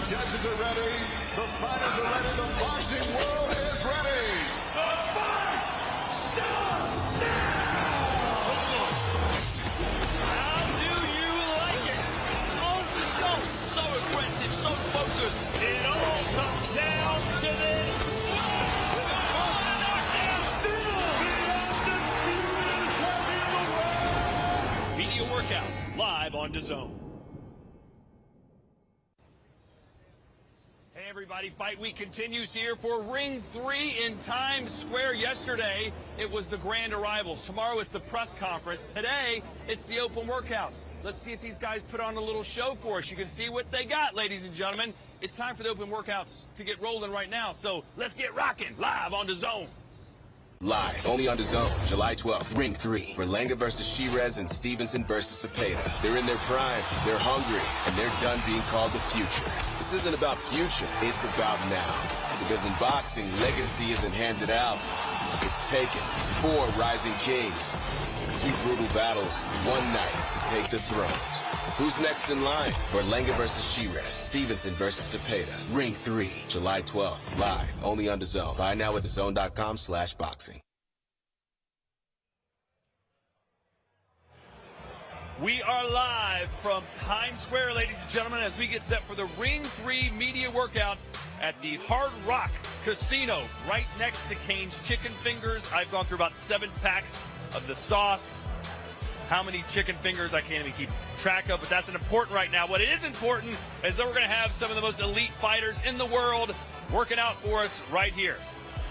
judges are ready. The fighters are ready. The boxing world is ready. The fight starts now! Let's go. How do you like it? On the show. So aggressive, so focused. It all comes down to this. Media workout live on DAZN. Hey everybody, Fight Week continues here for Ring 3 in Times Square. Yesterday, it was the grand arrivals. Tomorrow, it's the press conference. Today, it's the open workouts. Let's see if these guys put on a little show for us. You can see what they got, ladies and gentlemen. It's time for the open workouts to get rolling right now. So let's get rocking live on DAZN. Live, only on DAZN, July 12th, Ring 3. Berlanga versus Sheeraz and Stevenson versus Zepeda. They're in their prime, they're hungry, and they're done being called the future. This isn't about future, it's about now. Because in boxing, legacy isn't handed out, it's taken. 4 rising kings, 2 brutal battles, 1 night to take the throne. Who's next in line? Berlanga versus Sheeraz, Stevenson versus Zepeda. Ring 3, July 12th, live, only on DAZN. Buy now at DAZN.com/boxing. We are live from Times Square, ladies and gentlemen, as we get set for the Ring 3 media workout at the Hard Rock Casino, right next to Cane's Chicken Fingers. I've gone through about 7 packs of the sauce. How many chicken fingers I can't even keep track of, but that's not important right now. What is important is that we're going to have some of the most elite fighters in the world working out for us right here.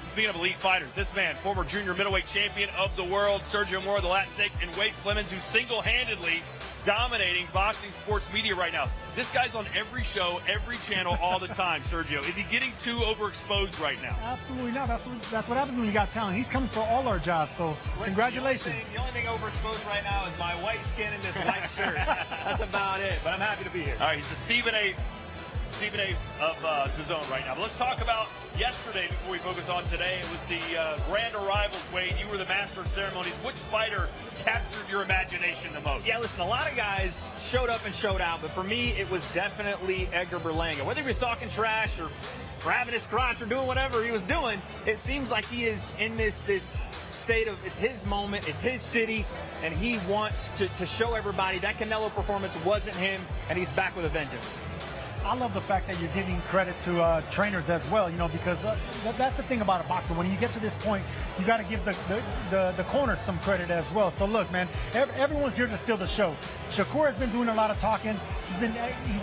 Speaking of elite fighters, this man, former junior middleweight champion of the world, Sergio Morrell, the Latin Snake, and Wade Clemens, who's single-handedly dominating boxing sports media right now. This guy's on every show, every channel, all the time. Sergio, is he getting too overexposed right now? Absolutely not. That's what happens when you got talent. He's coming for all our jobs, so congratulations. The only thing overexposed right now is my white skin and this white shirt. That's about it, but I'm happy to be here. All right, he's the Stephen A. of DAZN right now. But let's talk about yesterday before we focus on today. It was the grand arrivals, Wade. You were the master of ceremonies. Which fighter captured your imagination the most? Yeah, listen, a lot of guys showed up and showed out, but for me, it was definitely Edgar Berlanga. Whether he was talking trash or grabbing his crotch or doing whatever he was doing, it seems like he is in this state of, it's his moment, it's his city, and he wants to show everybody that Canelo performance wasn't him, and he's back with a vengeance. I love the fact that you're giving credit to trainers as well, you know, because that's the thing about a boxer. When you get to this point, you got to give the corners some credit as well. So look, man, everyone's here to steal the show. Shakur has been doing a lot of talking. He's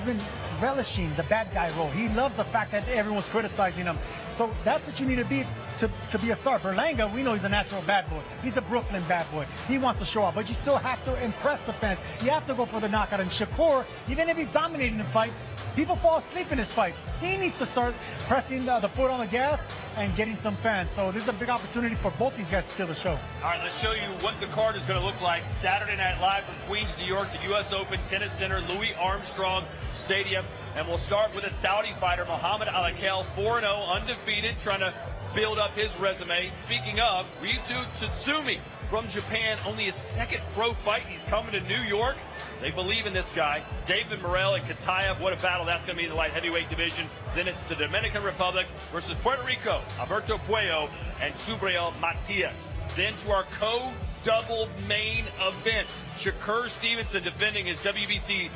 been relishing the bad guy role. He loves the fact that everyone's criticizing him. So that's what you need to be to be a star. Berlanga, we know he's a natural bad boy. He's a Brooklyn bad boy. He wants to show up, but you still have to impress the fans. You have to go for the knockout. And Shakur, even if he's dominating the fight, people fall asleep in his fights. He needs to start pressing the foot on the gas and getting some fans. So this is a big opportunity for both these guys to steal the show. All right, let's show you what the card is going to look like. Saturday Night Live from Queens, New York, the U.S. Open Tennis Center, Louis Armstrong Stadium. And we'll start with a Saudi fighter, Muhammad Al-Akel, 4-0, undefeated, trying to build up his resume. Speaking of, Reito Tsutsumi from Japan, only his 2nd pro fight. He's coming to New York. They believe in this guy. David Morrell and Katayev, what a battle that's going to be in the light heavyweight division. Then it's the Dominican Republic versus Puerto Rico, Alberto Puello and Subriel Matias. Then to our co-double main event, Shakur Stevenson defending his WBC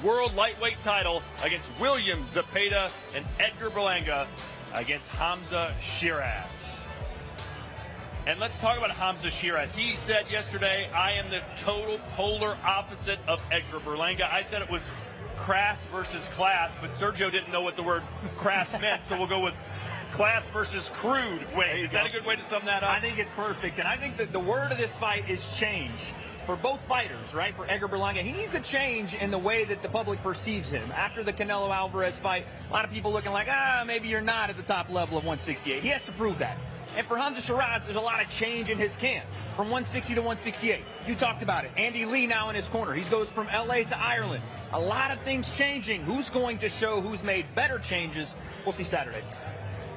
World Lightweight title against William Zepeda, and Edgar Berlanga against Hamza Sheeraz. And let's talk about Hamza Sheeraz. He said yesterday, I am the total polar opposite of Edgar Berlanga. I said it was crass versus class, but Sergio didn't know what the word crass meant, so we'll go with class versus crude. Wait, is that a good way to sum that up? I think it's perfect, and I think that the word of this fight is change. For both fighters, right? For Edgar Berlanga, he needs a change in the way that the public perceives him. After the Canelo Alvarez fight, a lot of people looking like, maybe you're not at the top level of 168. He has to prove that. And for Hamza Sheeraz, there's a lot of change in his camp, from 160 to 168. You talked about it. Andy Lee now in his corner. He goes from LA to Ireland. A lot of things changing. Who's going to show who's made better changes? We'll see Saturday.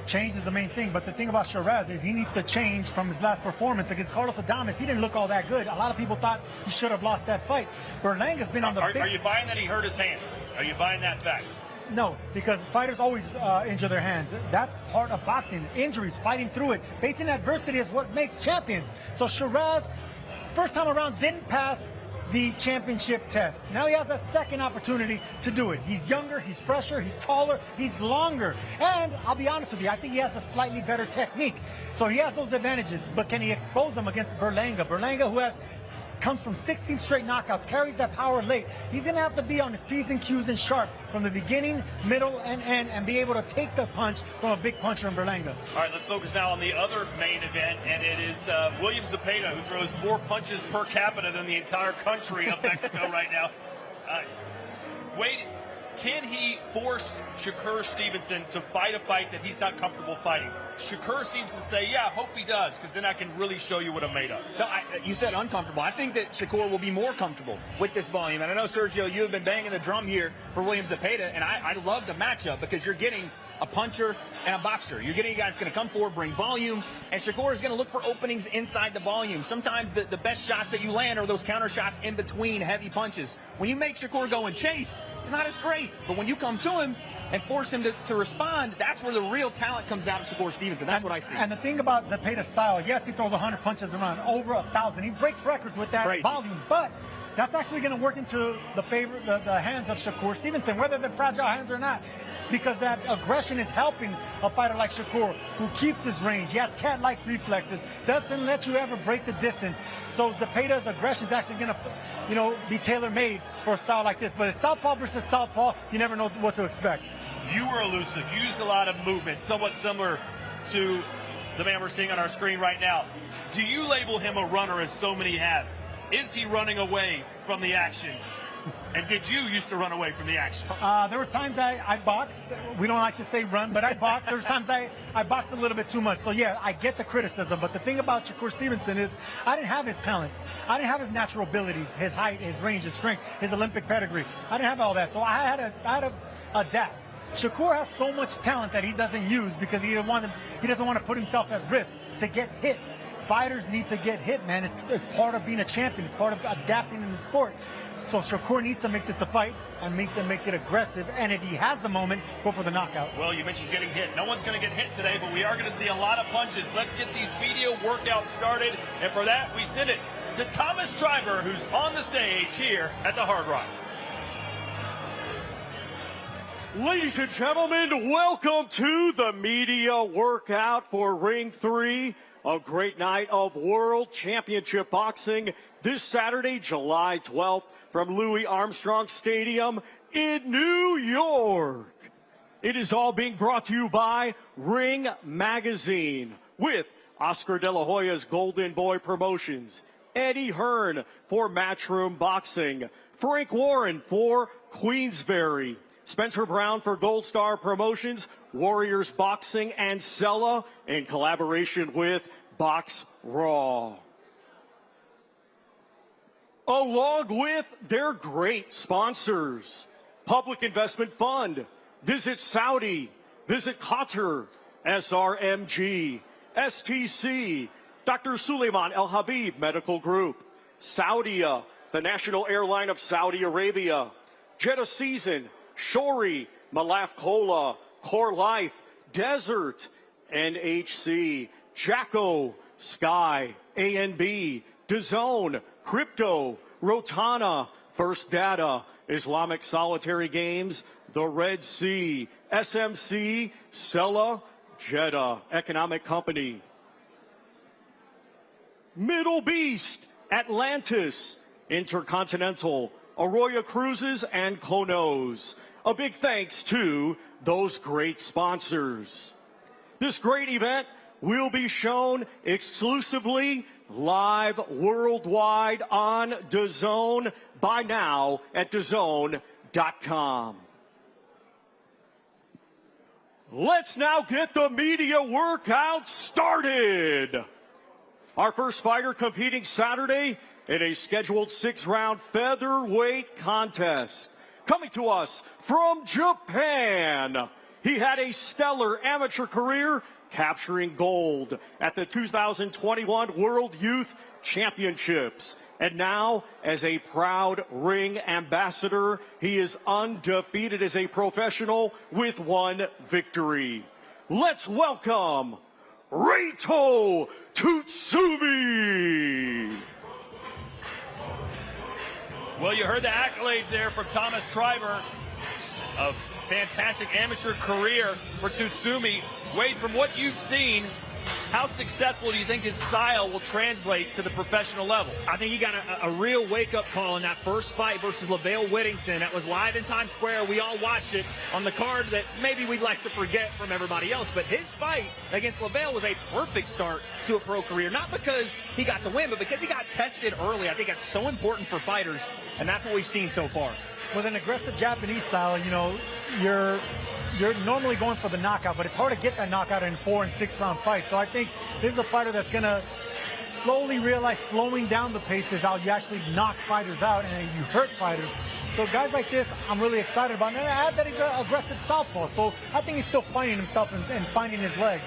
Change is the main thing, but the thing about Sheeraz is he needs to change from his last performance against Carlos Adames. He didn't look all that good. A lot of people thought he should have lost that fight. Berlanga's been on the Are you buying that he hurt his hand? Are you buying that fact? No, because fighters always injure their hands. That's part of boxing. Injuries, fighting through it. Facing adversity is what makes champions. So Sheeraz, first time around, didn't pass the championship test. Now he has a second opportunity to do it. He's younger, he's fresher, he's taller, he's longer. And I'll be honest with you, I think he has a slightly better technique. So he has those advantages, but can he expose them against Berlanga? Berlanga, who comes from 16 straight knockouts, carries that power late. He's going to have to be on his P's and Q's and sharp from the beginning, middle, and end, and be able to take the punch from a big puncher in Berlanga. All right, let's focus now on the other main event, and it is William Zepeda, who throws more punches per capita than the entire country of Mexico right now. Wade, can he force Shakur Stevenson to fight a fight that he's not comfortable fighting? Shakur seems to say, yeah, I hope he does, because then I can really show you what I'm made of. No, you said uncomfortable. I think that Shakur will be more comfortable with this volume. And I know, Sergio, you have been banging the drum here for William Zepeda, and I love the matchup because you're getting a puncher and a boxer. You're getting a guy that's going to come forward, bring volume, and Shakur is going to look for openings inside the volume. Sometimes the best shots that you land are those counter shots in between heavy punches. When you make Shakur go and chase, it's not as great. But when you come to him and force him to respond, that's where the real talent comes out of Shakur Stevenson. That's what I see. And the thing about Zepeda's style, yes, he throws 100 punches around, over 1,000. He breaks records with that volume, but that's actually going to work into the hands of Shakur Stevenson, whether they're fragile hands or not, because that aggression is helping a fighter like Shakur, who keeps his range. He has cat-like reflexes, doesn't let you ever break the distance. So Zepeda's aggression is actually going to, be tailor-made for a style like this. But it's southpaw versus southpaw. You never know what to expect. You were elusive. You used a lot of movement, somewhat similar to the man we're seeing on our screen right now. Do you label him a runner, as so many has? Is he running away from the action? And did you used to run away from the action? There was times I boxed. We don't like to say run, but I boxed. There was times I boxed a little bit too much. So, yeah, I get the criticism. But the thing about Shakur Stevenson is I didn't have his talent. I didn't have his natural abilities, his height, his range, his strength, his Olympic pedigree. I didn't have all that. So I had to adapt. Shakur has so much talent that he doesn't use because he doesn't want to put himself at risk to get hit. Fighters need to get hit, man. It's part of being a champion. It's part of adapting in the sport. So Shakur needs to make this a fight and needs to make it aggressive. And if he has the moment, go for the knockout. Well, you mentioned getting hit. No one's going to get hit today, but we are going to see a lot of punches. Let's get these video workouts started. And for that, we send it to Thomas Driver, who's on the stage here at the Hard Rock. Ladies and gentlemen, welcome to the media workout for Ring 3. A great night of World Championship Boxing this Saturday, July 12th, from Louis Armstrong Stadium in New York. It is all being brought to you by Ring Magazine with Oscar De La Hoya's Golden Boy Promotions, Eddie Hearn for Matchroom Boxing, Frank Warren for Queensberry, Spencer Brown for Gold Star Promotions, Warriors Boxing, and Sella in collaboration with Box Raw. Along with their great sponsors, Public Investment Fund, Visit Saudi, Visit Qatar, SRMG, STC, Dr. Suleiman El Habib Medical Group, Saudia, the national airline of Saudi Arabia, Jeddah Season, Shori, Malaf Cola, Core Life, Desert, NHC, Jacko, Sky, ANB, DAZN, Crypto, Rotana, First Data, Islamic Solitary Games, The Red Sea, SMC, Sella, Jeddah Economic Company, Middle Beast, Atlantis, Intercontinental, Arroyo Cruises, and Konos. A big thanks to those great sponsors. This great event will be shown exclusively live worldwide on DAZN by now at DAZN.com. Let's now get the media workout started. Our first fighter competing Saturday in a scheduled 6-round featherweight contest. Coming to us from Japan, He had a stellar amateur career, capturing gold at the 2021 World Youth Championships. And now, as a proud ring ambassador, he is undefeated as a professional with 1 victory. Let's welcome Reito Tsutsumi. Well, you heard the accolades there from Thomas Triber. A fantastic amateur career for Tsutsumi. Wade, from what you've seen, how successful do you think his style will translate to the professional level? I think he got a real wake-up call in that first fight versus LaVale Whittington. That was live in Times Square. We all watched it on the card that maybe we'd like to forget from everybody else. But his fight against LaVale was a perfect start to a pro career. Not because he got the win, but because he got tested early. I think that's so important for fighters, and that's what we've seen so far. With an aggressive Japanese style, you know, you're normally going for the knockout, but it's hard to get that knockout in 4- and 6-round fights. So I think this is a fighter that's going to slowly realize slowing down the pace is how you actually knock fighters out and you hurt fighters. So guys like this, I'm really excited about. And I add that he's an aggressive southpaw, so I think he's still finding himself and finding his legs.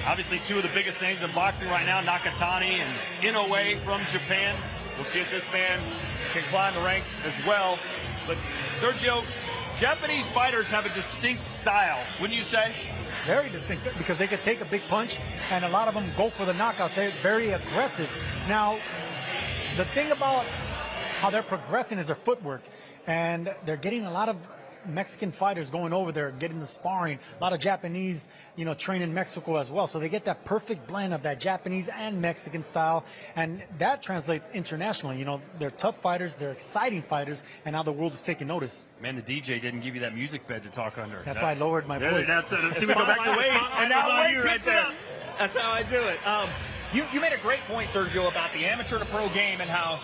Obviously, 2 of the biggest names in boxing right now, Nakatani and Inoue from Japan. We'll see if this man can climb the ranks as well. But Sergio, Japanese fighters have a distinct style, wouldn't you say? Very distinct, because they could take a big punch, and a lot of them go for the knockout. They're very aggressive. Now, the thing about how they're progressing is their footwork, and they're getting a lot of Mexican fighters going over there, getting the sparring. A lot of Japanese, you know, train in Mexico as well. So they get that perfect blend of that Japanese and Mexican style, and that translates internationally. You know, they're tough fighters, they're exciting fighters, and now the world is taking notice. Man, the DJ didn't give you that music bed to talk under. That's why I lowered my voice. See, we go back to Wade, and now Wade picks it up. That's how I do it. You made a great point, Sergio, about the amateur to pro game and how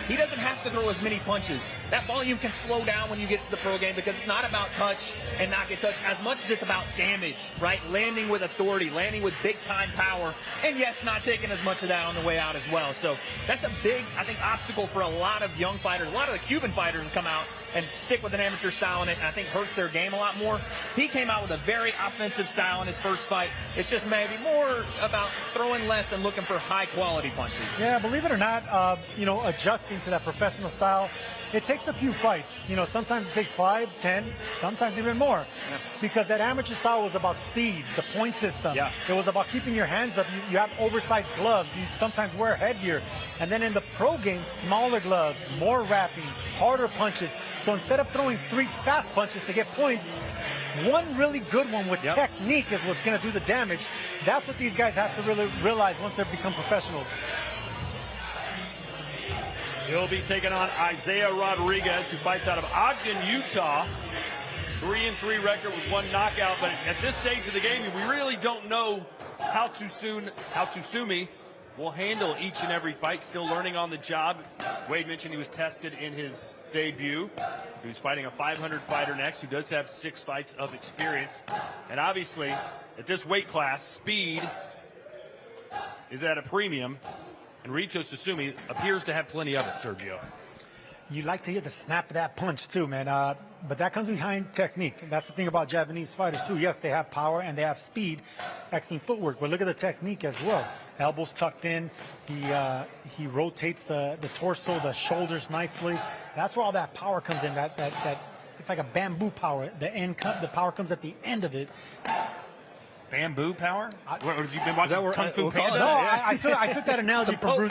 he doesn't have to throw as many punches. That volume can slow down when you get to the pro game because it's not about touch and not get touched as much as it's about damage, right? Landing with authority, landing with big-time power, and yes, not taking as much of that on the way out as well. So that's a big, I think, obstacle for a lot of young fighters. A lot of the Cuban fighters will come out and stick with an amateur style in it, and I think hurts their game a lot more. He came out with a very offensive style in his first fight. It's just maybe more about throwing less and looking for high-quality punches. Yeah, believe it or not, you know, adjusting to that professional style, it takes a few fights. You know, sometimes it takes 5, 10, sometimes even more. Yeah. Because that amateur style was about speed, the point system. Yeah. It was about keeping your hands up. You have oversized gloves. You sometimes wear headgear. And then in the pro game, smaller gloves, more wrapping, harder punches. So instead of throwing 3 fast punches to get points, one really good one with technique is what's going to do the damage. That's what these guys have to really realize once they become professionals. He'll be taking on Isaiah Rodriguez, who fights out of Ogden, Utah. 3-3 record with 1 knockout. But at this stage of the game, we really don't know how Tsutsumi will handle each and every fight. Still learning on the job. Wade mentioned he was tested in his debut. He's fighting a 500 fighter next, who does have 6 fights of experience. And obviously, at this weight class, speed is at a premium. And Reito Tsutsumi appears to have plenty of it, Sergio. You like to hear the snap of that punch too, man. But that comes behind technique. That's the thing about Japanese fighters too. Yes, they have power and they have speed, excellent footwork. But look at the technique as well. Elbows tucked in. He rotates the torso, the shoulders nicely. That's where all that power comes in. That it's like a bamboo power. The power comes at the end of it. Bamboo power? Have you been watching Kung Fu Panda? No, I took that analogy from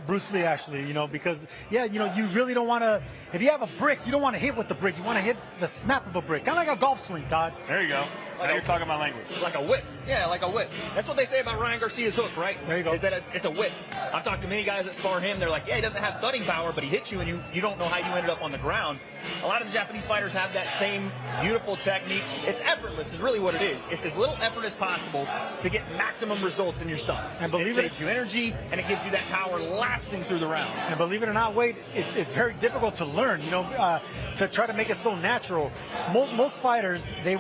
Bruce Lee, actually, you know, because, yeah, you know, you really don't want to, if you have a brick, you don't want to hit with the brick. You want to hit the snap of a brick. Kind of like a golf swing, Todd. There you go. Now you're talking my language. Like a whip. Yeah, like a whip. That's what they say about Ryan Garcia's hook, right? There you go. Is that it's a whip. I've talked to many guys that spar him. They're like, yeah, he doesn't have thudding power, but he hits you, and you don't know how you ended up on the ground. A lot of the Japanese fighters have that same beautiful technique. It's effortless is really what it is. It's as little effort as possible to get maximum results in your stuff. And it saves you energy, and it gives you that power lasting through the round. And believe it or not, Wade, it's very difficult to learn, you know, to try to make it so natural. Most fighters, they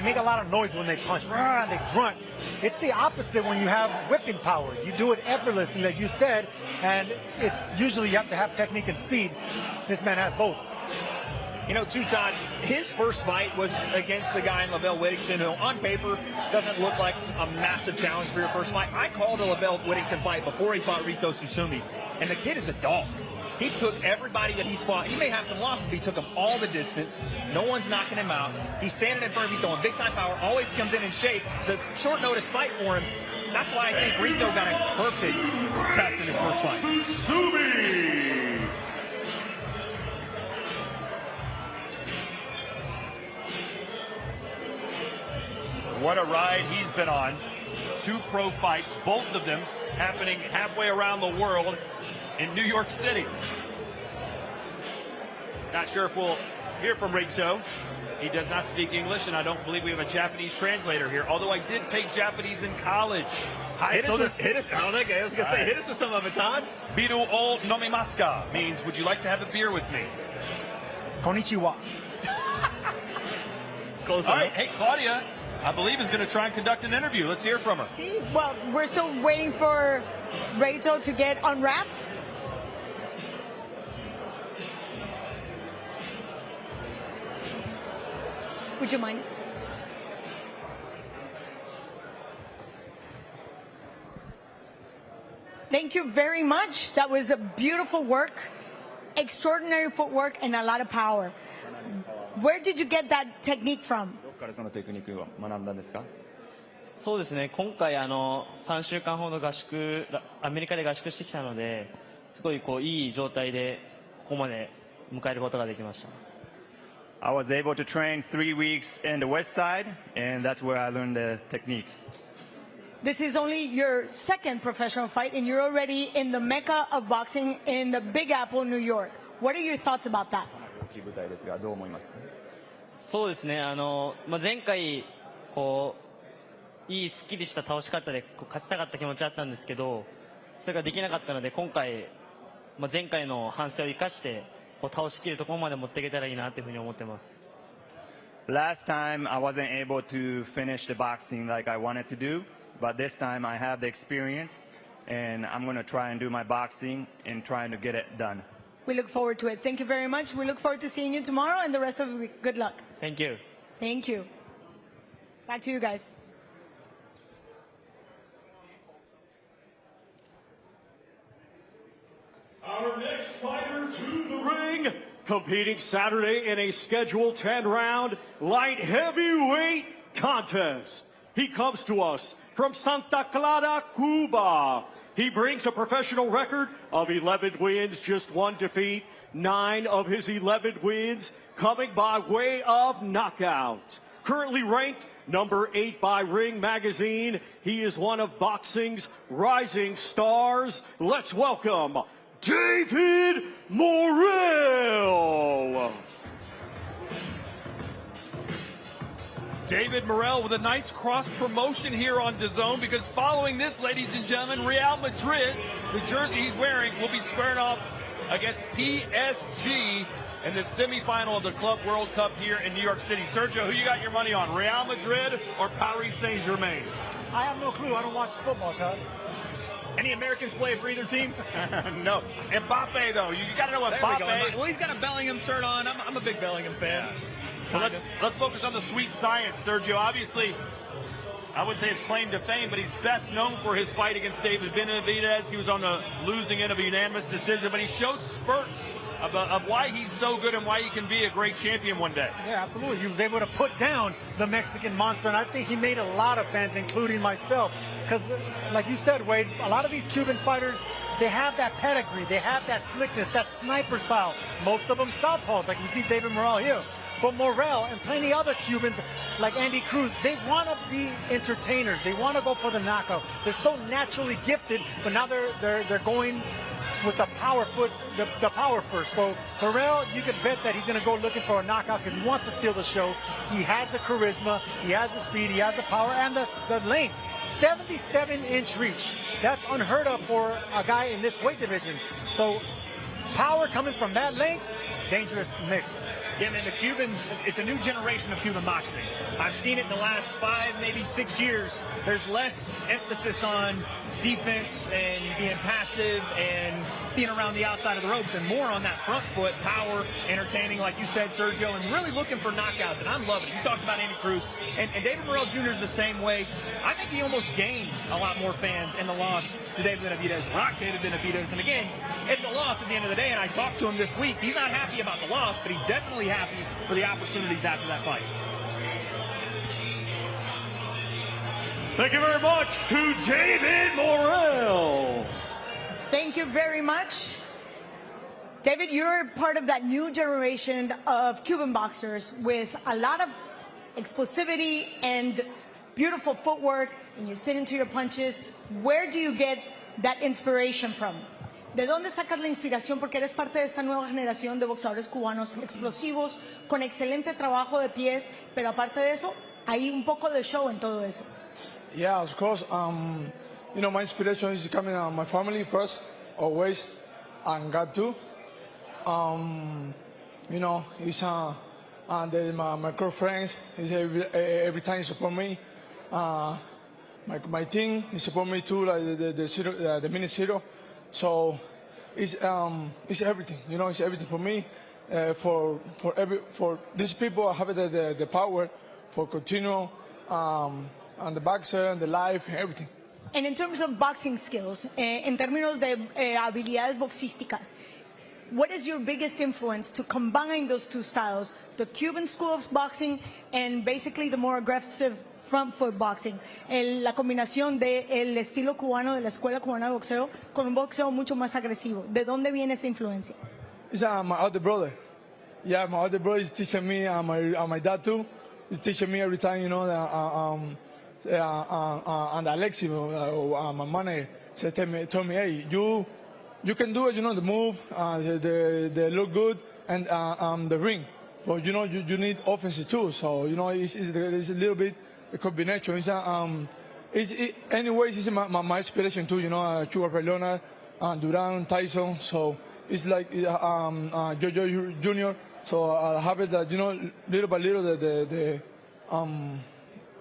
make a lot of noise when they punch. They grunt. It's the opposite when you have whipping power. You do it effortlessly, like you said, and it's usually you have to have technique and speed. This man has both. You know, Tutan, his first fight was against the guy in Lavelle Whittington, who on paper doesn't look like a massive challenge for your first fight. I called a Lavelle Whittington fight before he fought Reito Tsutsumi, and the kid is a dog. He took everybody that he's fought. He may have some losses, but he took them all the distance. No one's knocking him out. He's standing in front of you, throwing big-time power, always comes in shape. It's a short-notice fight for him. That's why I think Reito got a perfect test in his first fight. Tsutsumi! What a ride he's been on. 2 pro fights, both of them happening halfway around the world in New York City. Not sure if we'll hear from Reito. He does not speak English, and I don't believe we have a Japanese translator here, although I did take Japanese in college. Hit us with some of it, Todd. Biru o nomimasu ka means, would you like to have a beer with me? Konnichiwa. Close enough. All right, hey, Claudia, I believe is going to try and conduct an interview. Let's hear from her. See, well, we're still waiting for Reito to get unwrapped. Would you mind? Thank you very much. That was a beautiful work, extraordinary footwork, and a lot of power. Where did you get that technique from? からそのテクニックを学んだんですか？そうですね、今回3週間ほどアメリカで合宿してきたので、すごいいい状態でここまで迎えることができました。I was able to train 3 weeks in the West Side, and that's where I learned the technique. This is only your second professional fight, and you're already in the mecca of boxing in the Big Apple, New York. What are your thoughts about that? 大きい舞台ですが、どう思います？そうですね、前回いいすっきりした倒し方で勝ちたかった気持ちあったんですけど、それができなかったので、今回、前回の反省を生かして倒しきるところまで持っていけたらいいなというふうに思ってます。Last time I wasn't able to finish the boxing like I wanted to do, but this time I have the experience, and I'm going to try and do my boxing and trying to get it done. We look forward to it. Thank you very much. We look forward to seeing you tomorrow and the rest of the week. Good luck. Thank you. Thank you. Back to you guys. Our next fighter to the ring, competing Saturday in a scheduled 10-round light heavyweight contest. He comes to us from Santa Clara, Cuba. He brings a professional record of 11 wins, just 1 defeat. 9 of his 11 wins coming by way of knockout. Currently ranked number 8 by Ring Magazine. He is one of boxing's rising stars. Let's welcome David Morrell. David Morrell with a nice cross promotion here on DAZN, because following this, ladies and gentlemen, Real Madrid, the jersey he's wearing, will be squaring off against PSG in the semifinal of the Club World Cup here in New York City. Sergio, who you got your money on, Real Madrid or Paris Saint-Germain? I have no clue. I don't watch football, Todd. Any Americans play for either team? No. Mbappe, though. You got to know Mbappe. Well, he's got a Bellingham shirt on. I'm a big Bellingham fan. Yeah. Well, let's focus on the sweet science, Sergio. Obviously, I would say his claim to fame, but he's best known for his fight against David Benavidez. He was on the losing end of a unanimous decision, but he showed spurts of why he's so good and why he can be a great champion one day. Yeah, absolutely. He was able to put down the Mexican monster, and I think he made a lot of fans, including myself. Because, like you said, Wade, a lot of these Cuban fighters, they have that pedigree, they have that slickness, that sniper style. Most of them southpaws, like you see David Morrell here. But Morrell and plenty other Cubans like Andy Cruz, they want to be entertainers. They want to go for the knockout. They're so naturally gifted, but now they're going with the power foot, the power first. So Morrell, you can bet that he's going to go looking for a knockout because he wants to steal the show. He has the charisma, he has the speed, he has the power, and the length. 77-inch reach. That's unheard of for a guy in this weight division. So power coming from that length, dangerous mix. Yeah, man, the Cubans, it's a new generation of Cuban boxing. I've seen it in the last 5, maybe 6 years. There's less emphasis on defense and being passive and being around the outside of the ropes and more on that front foot, power, entertaining, like you said, Sergio, and really looking for knockouts. And I'm loving it. You talked about Andy Cruz, and David Morrell Jr. is the same way. I think he almost gained a lot more fans in the loss to David Benavidez. Rock David Benavidez. And again, it's a loss at the end of the day, and I talked to him this week. He's not happy about the loss, but he's definitely happy for the opportunities after that fight. Thank you very much to David Morrell. Thank you very much. David, you're part of that new generation of Cuban boxers with a lot of explosivity and beautiful footwork, and you sit into your punches. Where do you get that inspiration from? ¿De dónde sacas la inspiración? Porque eres parte de esta nueva generación de boxeadores cubanos explosivos, con excelente trabajo de pies, pero aparte de eso, hay un poco de show en todo eso. Yeah, of course. You know, my inspiration is coming from my family first, always, and God too. You know, it's my girlfriends. Is every time support me. My team support me too, like the minute zero. So it's everything. You know, it's everything for me. For these people, have the power for continue. And the boxer and the life and everything. And in terms of boxing skills, en términos de habilidades boxísticas, what is your biggest influence to combine those two styles, the Cuban school of boxing and basically the more aggressive front foot boxing? La combinación del estilo cubano, de la escuela cubana de boxeo, con un boxeo mucho más agresivo. ¿De dónde viene esa influencia? It's my older brother. Yeah, my older brother is teaching me, and my dad too, is teaching me every time, you know, and Alexi, my manager, told me, hey, you can do it, you know, the move, they look good, and the ring. But you know, you need offenses too. So you know, it's a little bit a combination. Anyways, it's my inspiration too. You know, Shakur Berlanga, Duran, Tyson. So it's like Jojo Jr. So I have it that, you know, little by little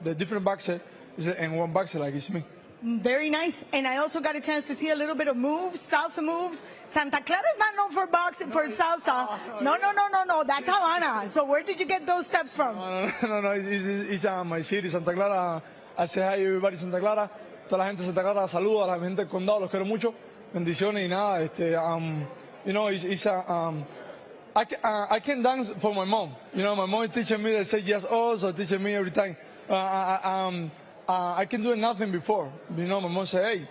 the different boxer is in one boxer like it's me. Very nice. And I also got a chance to see a little bit of moves, salsa moves. Santa Clara is not known for boxing, for salsa. No. That's Havana. So where did you get those steps from? No. It's my city, Santa Clara. I say hi everybody, Santa Clara. Toda la gente de Santa Clara, saludo a la gente del condado, los quiero mucho. Bendiciones y nada. You know, I can dance for my mom. You know, my mom is teaching me to say yes, also teaching me every time. I can do nothing before. You know, my mom say, hey,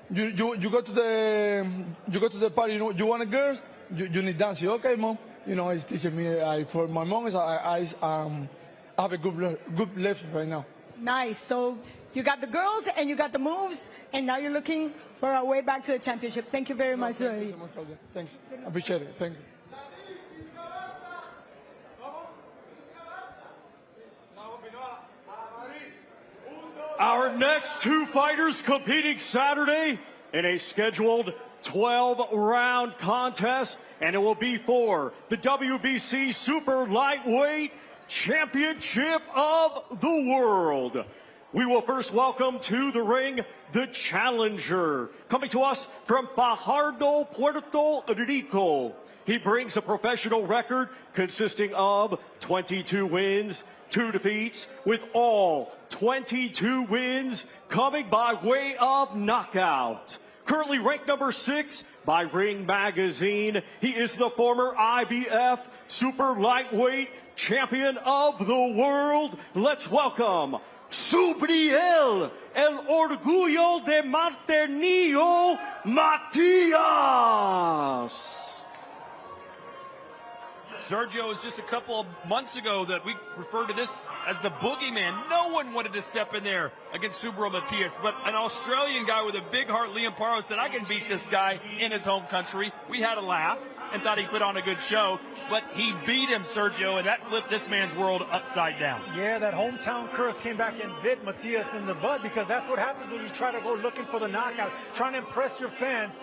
you go to the party. You want a girl? You need dance. Okay, mom. You know, it's teaching me. For my mom, I have a good life right now. Nice. So you got the girls and you got the moves, and now you're looking for our way back to the championship. Thank you very much. Thank you so much. Thanks. I appreciate it. Thank you. Our next two fighters competing Saturday in a scheduled 12-round contest, and it will be for the WBC Super Lightweight Championship of the World. We will first welcome to the ring the challenger, coming to us from Fajardo, Puerto Rico. He brings a professional record consisting of 22 wins, 2 defeats, with all 22 wins coming by way of knockout. Currently ranked number 6 by Ring Magazine, he is the former IBF Super Lightweight Champion of the World. Let's welcome Subriel, el orgullo de Martinillo, Matias. Sergio, it was just a couple of months ago that we referred to this as the boogeyman. No one wanted to step in there against Subriel Matias, but an Australian guy with a big heart, Liam Parro, said, I can beat this guy in his home country. We had a laugh, and thought he put on a good show, but he beat him, Sergio, and that flipped this man's world upside down. Yeah, that hometown curse came back and bit Matias in the butt, because that's what happens when you try to go looking for the knockout, trying to impress your fans.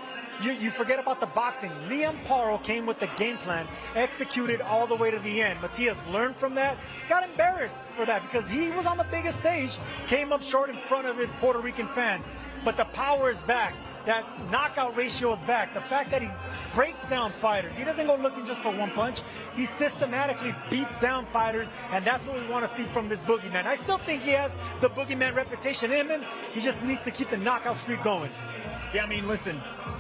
You forget about the boxing. Liam Paro came with the game plan, executed all the way to the end. Matias learned from that, got embarrassed for that because he was on the biggest stage, came up short in front of his Puerto Rican fans. But the power is back. That knockout ratio is back. The fact that he breaks down fighters. He doesn't go looking just for one punch. He systematically beats down fighters, and that's what we want to see from this boogeyman. I still think he has the boogeyman reputation in him. He just needs to keep the knockout streak going. Yeah, I mean, listen,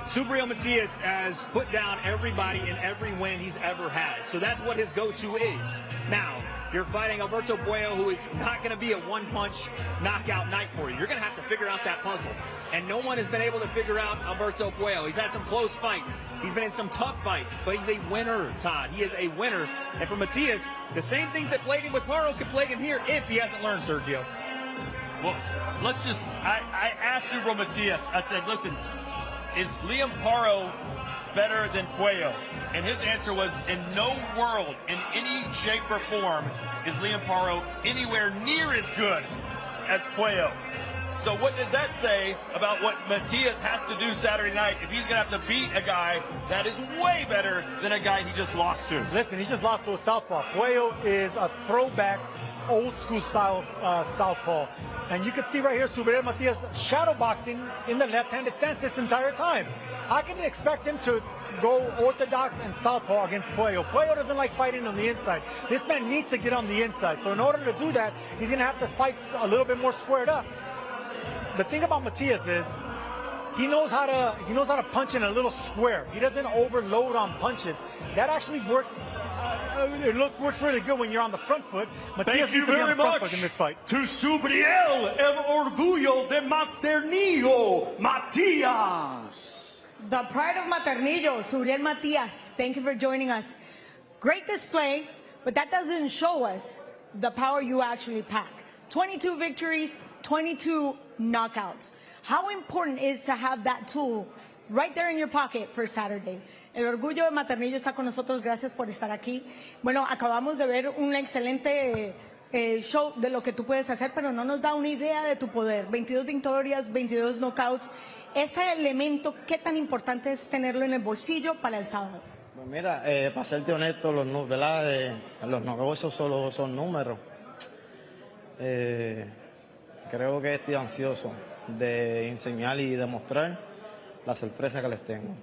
Subriel Matias has put down everybody in every win he's ever had. So that's what his go-to is. Now, you're fighting Alberto Puello, who is not going to be a one-punch knockout night for you. You're going to have to figure out that puzzle. And no one has been able to figure out Alberto Puello. He's had some close fights. He's been in some tough fights, but he's a winner, Todd. He is a winner. And for Matias, the same things that plagued him with Paro could plague him here if he hasn't learned, Sergio. Well, let's just, I asked Subriel Matias, I said, listen, is Liam Paro better than Puello? And his answer was, in no world, in any shape or form, is Liam Paro anywhere near as good as Puello. So what does that say about what Matias has to do Saturday night if he's going to have to beat a guy that is way better than a guy he just lost to? Listen, he just lost to a southpaw. Puello is a throwback, old school style southpaw. And you can see right here, Subriel Matias shadow boxing in the left-handed stance this entire time. I can expect him to go orthodox and southpaw against Puello. Puello doesn't like fighting on the inside. This man needs to get on the inside. So in order to do that, he's going to have to fight a little bit more squared up. The thing about Matias is he knows how to punch in a little square. He doesn't overload on punches. That actually works. Works really good when you're on the front foot. Thank you very much in this fight. To Subriel, el orgullo de Maternillo, Matias. The pride of Maternillo, Subriel Matias. Thank you for joining us. Great display, but that doesn't show us the power you actually pack. 22 victories, 22 knockouts. How important is to have that tool right there in your pocket for Saturday? El orgullo de Maternillo está con nosotros. Gracias por estar aquí. Bueno, acabamos de ver un excelente show de lo que tú puedes hacer, pero no nos da una idea de tu poder. 22 victorias, 22 knockouts. Este elemento, ¿qué tan importante es tenerlo en el bolsillo para el sábado? Pues mira, para serte honesto, los negocios solo son números. Creo que estoy ansioso de enseñar y demostrar la sorpresa que les tengo.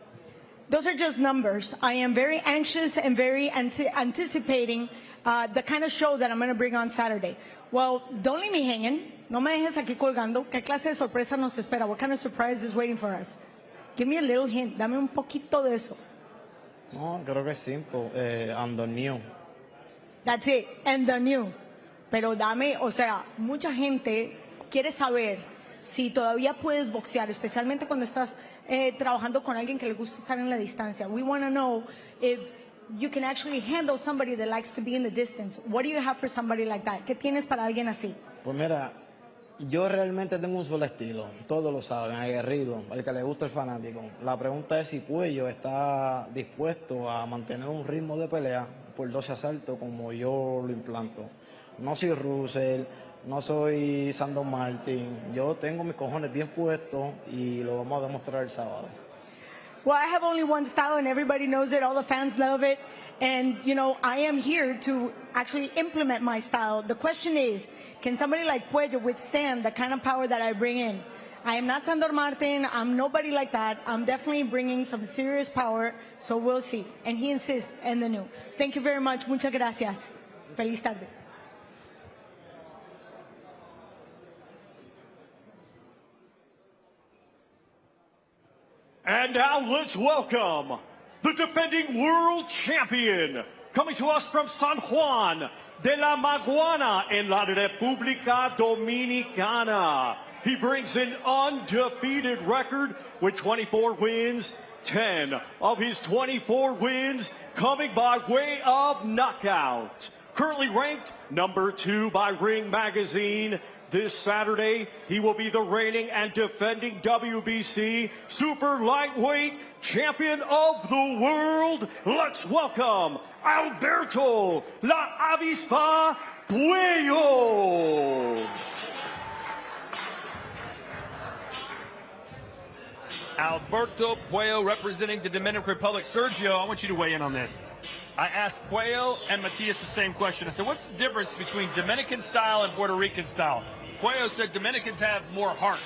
Those are just numbers. I am very anxious and very anticipating the kind of show that I'm going to bring on Saturday. Well, don't leave me hanging. No me dejes aquí colgando. ¿Qué clase de sorpresa nos espera? What kind of surprise is waiting for us? Give me a little hint. Dame un poquito de eso. No, creo que es simple. And the new. That's it. And the new. Pero dame, o sea, mucha gente quiere saber si todavía puedes boxear, especialmente cuando estás trabajando con alguien que le gusta estar en la distancia. We want to know if you can actually handle somebody that likes to be in the distance. What do you have for somebody like that? ¿Qué tienes para alguien así? Pues mira, yo realmente tengo un solo estilo. Todos lo saben, aguerrido, al que le gusta el fanático. La pregunta es si Puello está dispuesto a mantener un ritmo de pelea por 12 asaltos como yo lo implanto. No soy Russell, no soy Sandor Martin. Yo tengo mis cojones bien puestos y lo vamos a demostrar el sábado. Well, I have only one style and everybody knows it. All the fans love it. And, you know, I am here to actually implement my style. The question is, can somebody like Puello withstand the kind of power that I bring in? I am not Sandor Martin. I'm nobody like that. I'm definitely bringing some serious power. So we'll see. And he insists in the new. Thank you very much. Muchas gracias. Feliz tarde. And now let's welcome the defending world champion, coming to us from San Juan de la Maguana in la República Dominicana. He brings an undefeated record with 24 wins, 10 of his 24 wins coming by way of knockout. currently ranked number 2 by Ring Magazine. This Saturday, he will be the reigning and defending WBC Super Lightweight Champion of the World. Let's welcome Alberto La Avispa Puello. Alberto Puello representing the Dominican Republic. Sergio, I want you to weigh in on this. I asked Puello and Matias the same question. I said, what's the difference between Dominican style and Puerto Rican style? Puello said Dominicans have more heart.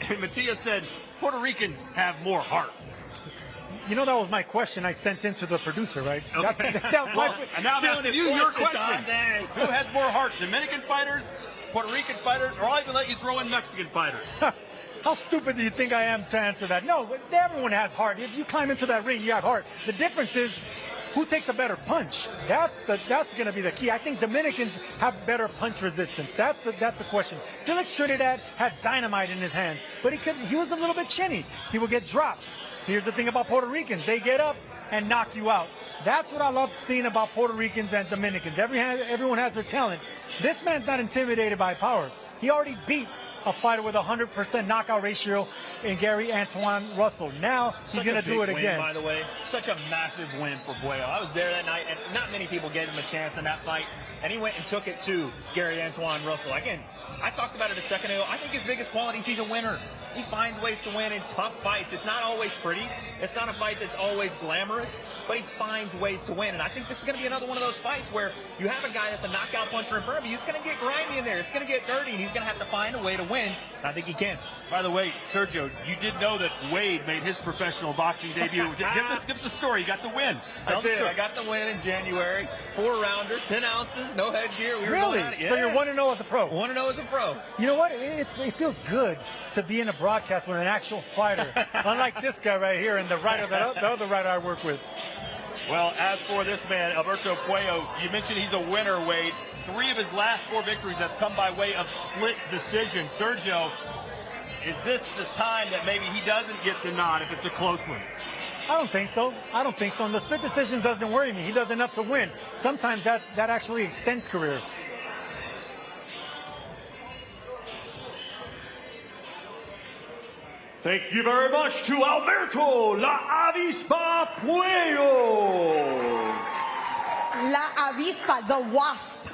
And Matias said Puerto Ricans have more heart. You know, that was my question I sent in to the producer, right? Okay. That was my, and now I'm asking you your question. Who has more heart, Dominican fighters, Puerto Rican fighters, or I'll even let you throw in Mexican fighters? How stupid do you think I am to answer that? No, everyone has heart. If you climb into that ring, you have heart. The difference is who takes a better punch. That's going to be the key. I think Dominicans have better punch resistance. That's the question. Felix Trinidad had dynamite in his hands, but he was a little bit chinny. He would get dropped. Here's the thing about Puerto Ricans. They get up and knock you out. That's what I love seeing about Puerto Ricans and Dominicans. Everyone has their talent. This man's not intimidated by power. He already beat a fighter with a 100% knockout ratio in Gary Antoine Russell. Now he's going to do it again. By the way, such a massive win for Puello. I was there that night, and not many people gave him a chance in that fight. And he went and took it to Gary Antoine Russell. Again, I talked about it a second ago. I think his biggest quality is he's a winner. He finds ways to win in tough fights. It's not always pretty. It's not a fight that's always glamorous, but he finds ways to win. And I think this is going to be another one of those fights where you have a guy that's a knockout puncher in front of you. He's going to get grimy in there. It's going to get dirty, and he's going to have to find a way to win. And I think he can. By the way, Sergio, you did know that Wade made his professional boxing debut. Give us a story. You got the win. I got the win in January. 4-rounder, 10 ounces, no headgear. We were really? going at it. Yeah. So you're 1-0 as a pro? 1-0 as a pro. You know what? It feels good to be in a broadcast with an actual fighter. Unlike this guy right here and the other writer I work with. Well, as for this man, Alberto Puello, you mentioned he's a winner, Wade. 3 of his last 4 victories have come by way of split decision. Sergio, is this the time that maybe he doesn't get the nod if it's a close one? I don't think so. And the split decision doesn't worry me. He does enough to win. Sometimes that actually extends career. Thank you very much to Alberto La Avispa Puello. La Avispa, the wasp.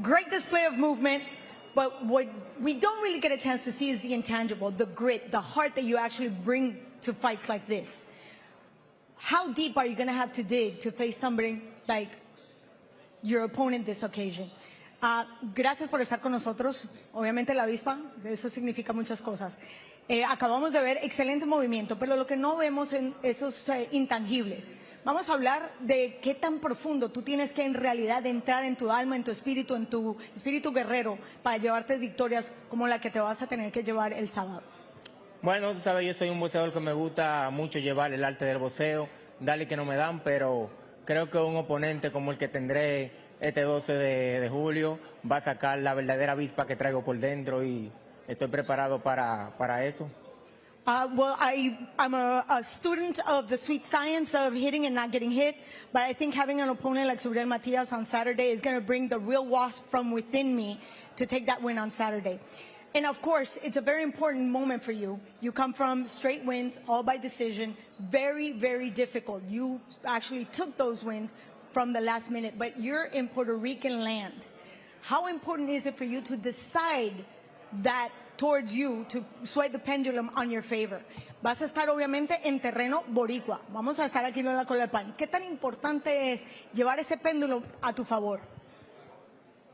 Great display of movement, but what we don't really get a chance to see is the intangible, the grit, the heart that you actually bring to fights like this. How deep are you going to have to dig to face somebody like your opponent this occasion? Gracias por estar con nosotros. Obviamente la avispa, eso significa muchas cosas. Acabamos de ver excelente movimiento, pero lo que no vemos en esos intangibles. Vamos a hablar de qué tan profundo tú tienes que en realidad entrar en tu alma, en tu espíritu guerrero para llevarte victorias como la que te vas a tener que llevar el sábado. Bueno, tú sabes, yo soy un boxeador que me gusta mucho llevar el arte del boxeo, darle que no me dan, pero creo que un oponente como el que tendré este 12 de julio va a sacar la verdadera avispa que traigo por dentro y estoy preparado para eso. Well, I'm a student of the sweet science of hitting and not getting hit, but I think having an opponent like Zepeda Matias on Saturday is going to bring the real wasp from within me to take that win on Saturday. And of course, it's a very important moment for you. You come from straight wins, all by decision, very, very difficult. You actually took those wins from the last minute, but you're in Puerto Rican land. How important is it for you to decide that towards you, to sway the pendulum on your favor? Vas a estar obviamente en terreno boricua. Vamos a estar aquí en la cola del pan. ¿Qué tan importante es llevar ese péndulo a tu favor?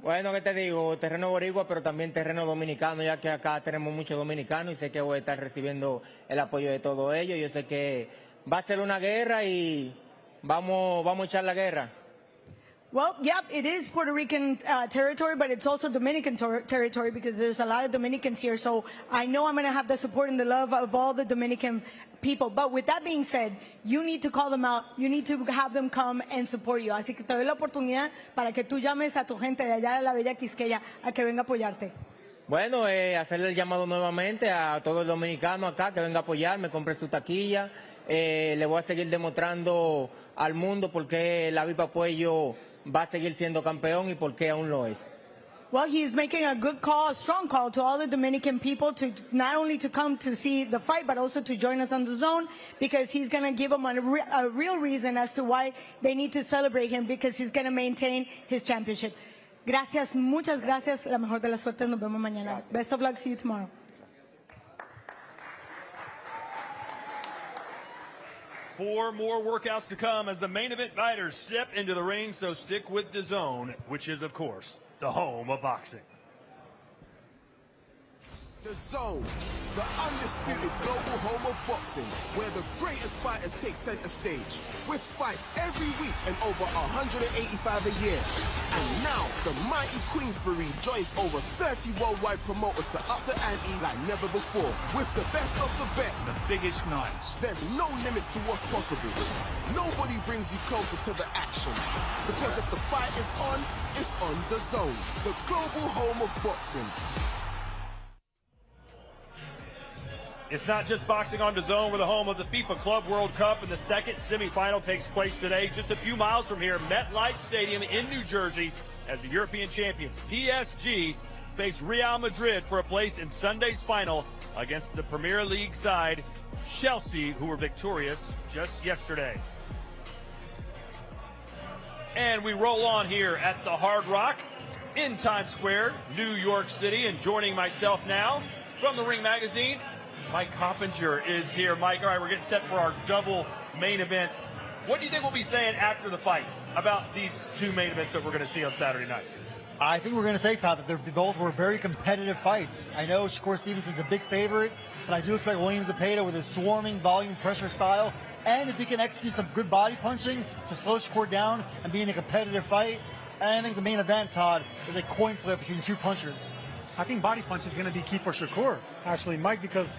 Bueno, ¿qué te digo? Terreno boricua, pero también terreno dominicano, ya que acá tenemos muchos dominicanos y sé que voy a estar recibiendo el apoyo de todos ellos. Yo sé que va a ser una guerra y vamos a echar la guerra. Well, yep, it is Puerto Rican territory, but it's also Dominican territory because there's a lot of Dominicans here. So I know I'm going to have the support and the love of all the Dominican people. But with that being said, you need to call them out. You need to have them come and support you. Así que te doy la oportunidad para que tú llames a tu gente de allá de la Bella Quisqueya a que venga a apoyarte. Bueno, hacerle el llamado nuevamente a todo el dominicano acá que venga a apoyarme, compre su taquilla. Le voy a seguir demostrando al mundo por qué la Avispa Puello va a seguir siendo campeón y por qué aún lo es. Well, he's making a good call, a strong call to all the Dominican people to not only to come to see the fight, but also to join us on the zone, because he's going to give them a real reason as to why they need to celebrate him, because he's going to maintain his championship. Gracias, muchas gracias. La mejor de la suerte. Nos vemos mañana. Gracias. Best of luck. See you tomorrow. Four more workouts to come as the main event fighters step into the ring, so stick with DAZN, which is, of course, the home of boxing. DAZN, the undisputed global home of boxing, where the greatest fighters take center stage, with fights every week and over 185 a year. And now, the mighty Queensberry joins over 30 worldwide promoters to up the ante like never before, with the best of the best. The biggest nights. There's no limits to what's possible. Nobody brings you closer to the action. Because if the fight is on, it's on DAZN, the global home of boxing. It's not just boxing on DAZN. We're the home of the FIFA Club World Cup, and the second semifinal takes place today, just a few miles from here, MetLife Stadium in New Jersey, as the European champions PSG face Real Madrid for a place in Sunday's final against the Premier League side Chelsea, who were victorious just yesterday. And we roll on here at the Hard Rock in Times Square, New York City, and joining myself now from the Ring Magazine, Mike Coppinger is here. Mike, all right, we're getting set for our double main events. What do you think we'll be saying after the fight about these two main events that we're going to see on Saturday night? I think we're going to say, Todd, that they both were very competitive fights. I know Shakur Stevenson's a big favorite, but I do expect William Zepeda with his swarming volume pressure style, and if he can execute some good body punching to slow Shakur down and be in a competitive fight. And I think the main event, Todd, is a coin flip between two punchers. I think body punching is going to be key for Shakur, actually, Mike, because,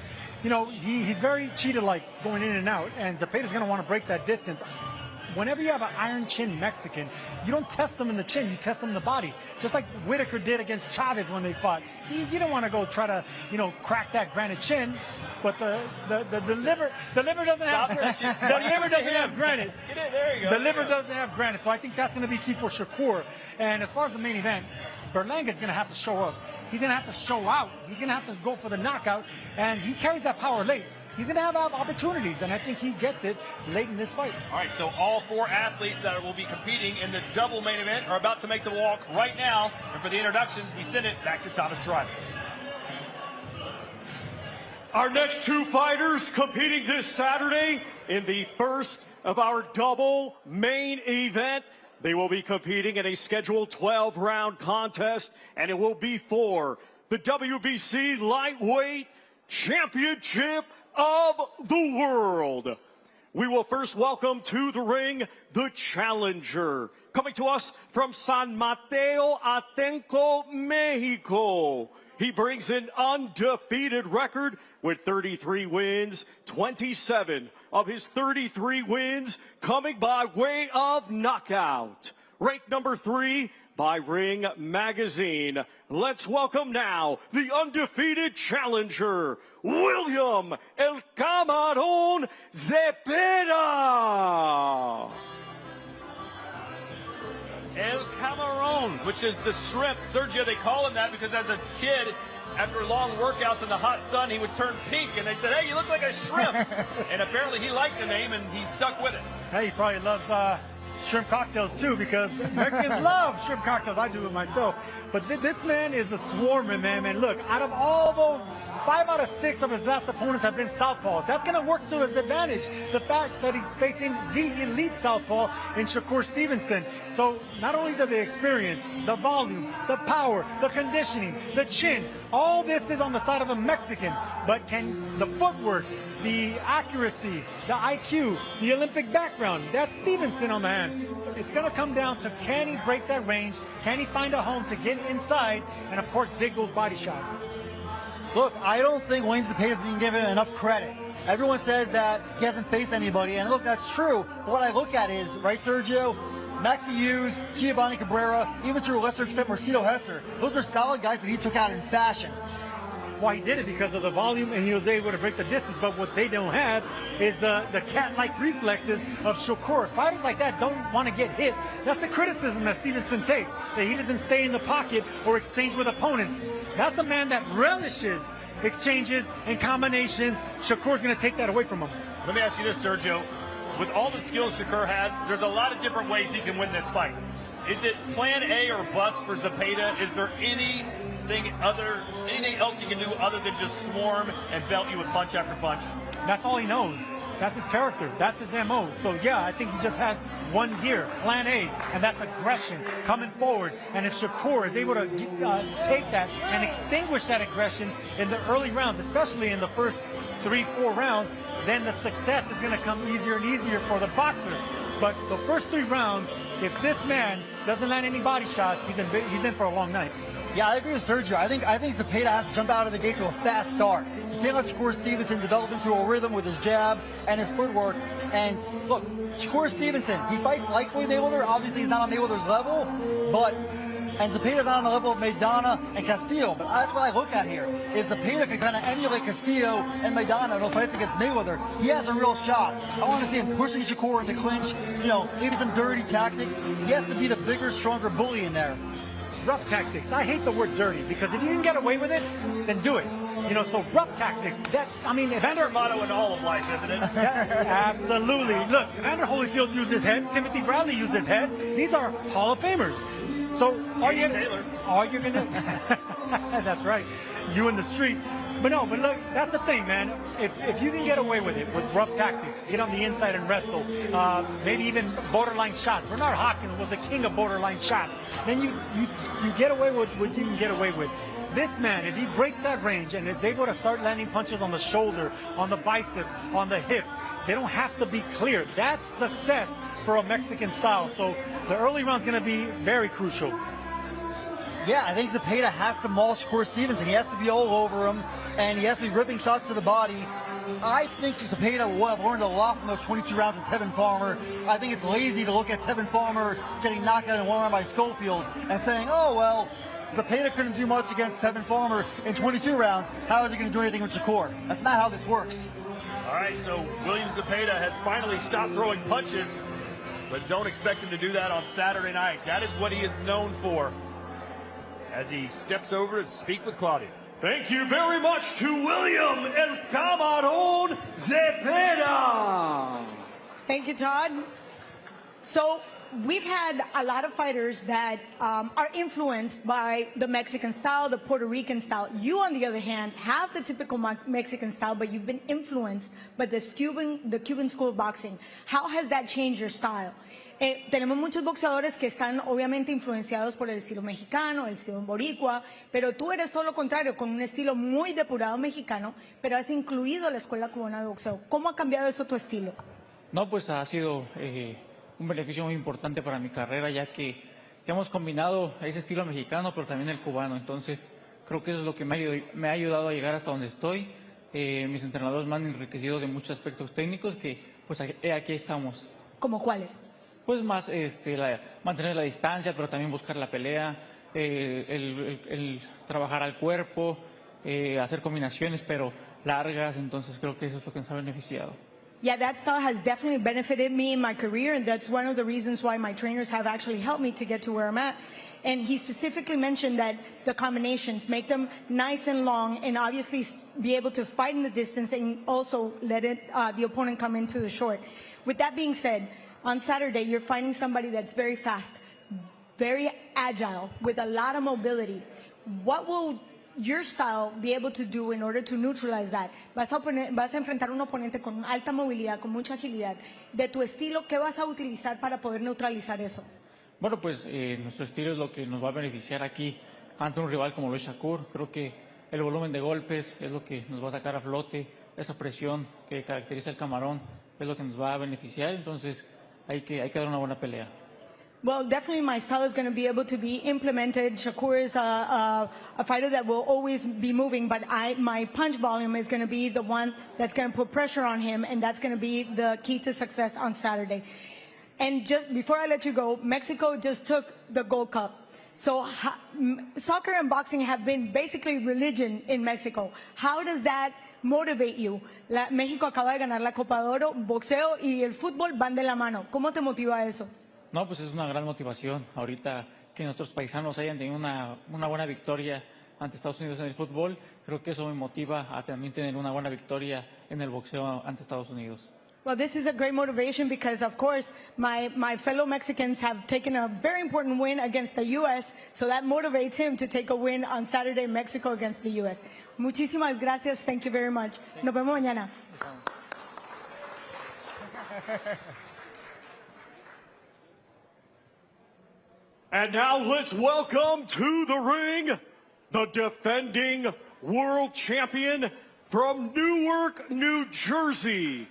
you know, he's very cheetah-like going in and out, and Zepeda's going to want to break that distance. Whenever you have an iron chin Mexican, you don't test them in the chin, you test them in the body. Just like Whitaker did against Chavez when they fought. You don't want to go try to, you know, crack that granite chin, but the liver doesn't have granite. There you go. The liver doesn't have granite, so I think that's going to be key for Shakur. And as far as the main event, Berlanga's going to have to show up. He's going to have to show out. He's going to have to go for the knockout, and he carries that power late. He's going to have opportunities, and I think he gets it late in this fight. All right, so all four athletes that will be competing in the double main event are about to make the walk right now. And for the introductions, we send it back to Thomas Driver. Our next two fighters competing this Saturday in the first of our double main event. They will be competing in a scheduled 12-round contest, and it will be for the WBC Lightweight Championship of the World. We will first welcome to the ring the challenger, coming to us from San Mateo Atenco, Mexico. He brings an undefeated record with 33 wins, 27 of his 33 wins coming by way of knockout. Ranked number 3 by Ring Magazine. Let's welcome now the undefeated challenger, William El Camarón Zepeda. El Camarón, which is the shrimp. Sergio, they call him that because as a kid, after long workouts in the hot sun, he would turn pink, and they said, hey, you look like a shrimp. And apparently he liked the name, and he stuck with it. Hey, he probably loves shrimp cocktails, too, because Mexicans love shrimp cocktails. I do it myself. But this man is a swarmer, man. And look, out of all those, 5 out of 6 of his last opponents have been southpaws. That's going to work to his advantage. The fact that he's facing the elite southpaw in Shakur Stevenson. So not only the experience, the volume, the power, the conditioning, the chin, all this is on the side of a Mexican. But can the footwork, the accuracy, the IQ, the Olympic background, that's Stevenson on the hand. It's going to come down to, can he break that range? Can he find a home to get inside? And of course, dig those body shots. Look, I don't think William Zepeda is being given enough credit. Everyone says that he hasn't faced anybody, and look, that's true. But what I look at is, right, Sergio, Maxi Hughes, Giovanni Cabrera, even to a lesser extent, Marcelo Hester. Those are solid guys that he took out in fashion. why he did it, because of the volume, and he was able to break the distance. But what they don't have is the cat-like reflexes of Shakur. Fighters like that don't want to get hit. That's the criticism that Stevenson takes, that he doesn't stay in the pocket or exchange with opponents. That's a man that relishes exchanges and combinations. Shakur's going to take that away from him. Let me ask you this, Sergio. With all the skills Shakur has, there's a lot of different ways he can win this fight. Is it plan A or bust for Zepeda? Is there anything else he can do other than just swarm and belt you with punch after punch? That's all he knows. That's his character. That's his MO. So, yeah, I think he just has one gear, plan A, and that's aggression, coming forward. And if Shakur is able to take that and extinguish that aggression in the early rounds, especially in the first 3-4 rounds, then the success is going to come easier and easier for the boxer. But the first 3 rounds, if this man doesn't land any body shots, he's in for a long night. Yeah, I agree with Sergio. I think Zepeda has to jump out of the gate to a fast start. You can't let Shakur Stevenson develop into a rhythm with his jab and his footwork. And look, Shakur Stevenson, he fights like Floyd Mayweather. Obviously, he's not on Mayweather's level, and Zepeda's not on the level of Maidana and Castillo. But that's what I look at here. If Zepeda can kind of emulate Castillo and Maidana in those fights against Mayweather, he has a real shot. I want to see him pushing Shakur into clinch, maybe some dirty tactics. He has to be the bigger, stronger bully in there. Rough tactics. I hate the word dirty, because if you can get away with it, then do it. So rough tactics. That's our motto in all of life, isn't it? Absolutely. Look, Evander Holyfield used his head. Timothy Bradley used his head. These are Hall of Famers. So are you gonna? That's right. You in the street. But look, that's the thing, man. If you can get away with it, with rough tactics, get on the inside and wrestle, maybe even borderline shots. Bernard Hopkins was the king of borderline shots. Then you get away with what you can get away with. This man, if he breaks that range and is able to start landing punches on the shoulder, on the biceps, on the hips, they don't have to be clear. That's success for a Mexican style. So the early round's going to be very crucial. Yeah, I think Zepeda has to maul Shakur Stevenson. He has to be all over him, and he has to be ripping shots to the body. I think Zepeda will have learned a lot from those 22 rounds of Tevin Farmer. I think it's lazy to look at Tevin Farmer getting knocked out in one round by Schofield and saying, oh, well, Zepeda couldn't do much against Tevin Farmer in 22 rounds. How is he going to do anything with Shakur? That's not how this works. All right, so William Zepeda has finally stopped throwing punches, but don't expect him to do that on Saturday night. That is what he is known for, as he steps over to speak with Claudia. Thank you very much to William El Camarón Zepeda. Thank you, Todd. So we've had a lot of fighters that are influenced by the Mexican style, the Puerto Rican style. You, on the other hand, have the typical Mexican style, but you've been influenced by the Cuban school of boxing. How has that changed your style? Tenemos muchos boxeadores que están obviamente influenciados por el estilo mexicano, el estilo boricua, pero tú eres todo lo contrario, con un estilo muy depurado mexicano, pero has incluido la escuela cubana de boxeo. ¿Cómo ha cambiado eso tu estilo? No, pues ha sido un beneficio muy importante para mi carrera, ya que hemos combinado ese estilo mexicano, pero también el cubano. Entonces, creo que eso es lo que me ha ayudado a llegar hasta donde estoy. Mis entrenadores me han enriquecido de muchos aspectos técnicos que, pues, aquí estamos. ¿Cómo cuáles? Pues más mantener la distancia, pero también buscar la pelea, el trabajar al cuerpo, hacer combinaciones, pero largas. Entonces, creo que eso es lo que nos ha beneficiado. Yeah, that style has definitely benefited me in my career, and that's one of the reasons why my trainers have actually helped me to get to where I'm at. And he specifically mentioned that the combinations make them nice and long, and obviously be able to fight in the distance and also let the opponent come into the short. With that being said, on Saturday, you're fighting somebody that's very fast, very agile, with a lot of mobility. What will your style be able to do in order to neutralize that? Vas a enfrentar un oponente con alta movilidad, con mucha agilidad. De tu estilo, ¿qué vas a utilizar para poder neutralizar eso? Bueno, pues nuestro estilo es lo que nos va a beneficiar aquí ante un rival como lo es Shakur. Creo que el volumen de golpes es lo que nos va a sacar a flote. Esa presión que caracteriza el camarón es lo que nos va a beneficiar. Entonces, hay que dar una buena pelea. Well, definitely my style is going to be able to be implemented. Shakur is a fighter that will always be moving, but my punch volume is going to be the one that's going to put pressure on him, and that's going to be the key to success on Saturday. And just before I let you go, Mexico just took the Gold Cup. So soccer and boxing have been basically religion in Mexico. How does that motivate you? México acaba de ganar la Copa de Oro, boxeo y el fútbol van de la mano. ¿Cómo te motiva eso? No, pues es una gran motivación. Ahorita que nuestros paisanos hayan tenido una buena victoria ante Estados Unidos en el fútbol, creo que eso me motiva a también tener una buena victoria en el boxeo ante Estados Unidos. Well, this is a great motivation because, of course, my fellow Mexicans have taken a very important win against the U.S., so that motivates him to take a win on Saturday in Mexico against the U.S. Muchísimas gracias. Thank you very much. Nos vemos mañana. And now let's welcome to the ring the defending world champion from Newark, New Jersey,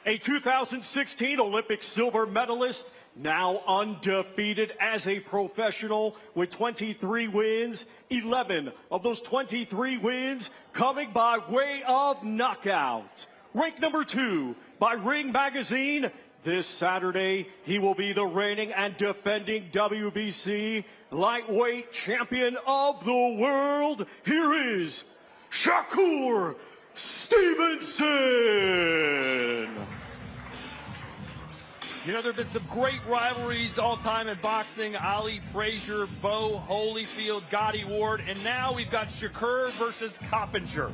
a 2016 Olympic silver medalist, now undefeated as a professional with 23 wins, 11 of those 23 wins coming by way of knockout. Ranked number 2 by Ring Magazine. This Saturday, he will be the reigning and defending WBC lightweight champion of the world. Here is Shakur Stevenson. You know, there have been some great rivalries all time in boxing. Ali Frazier, Bo Holyfield, Gotti Ward, and now we've got Shakur versus Coppinger.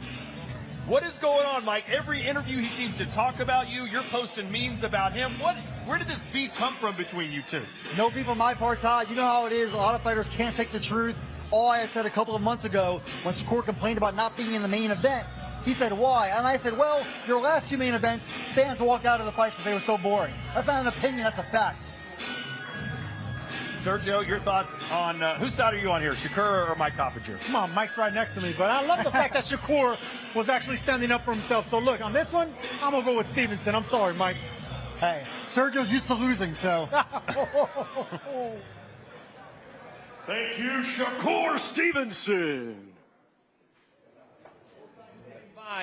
What is going on, Mike? Every interview he seems to talk about you. You're posting memes about him. Where did this beef come from between you two? No beef on my part, Todd. You know how it is. A lot of fighters can't take the truth. All I had said a couple of months ago when Shakur complained about not being in the main event, he said, why? And I said, well, your last 2 main events, fans walked out of the fights because they were so boring. That's not an opinion, that's a fact. Sergio, your thoughts on whose side are you on here, Shakur or Mike Coppinger? Come on, Mike's right next to me, but I love the fact that Shakur was actually standing up for himself. So look, on this one, I'm going to go with Stevenson. I'm sorry, Mike. Hey, Sergio's used to losing, so. Thank you, Shakur Stevenson.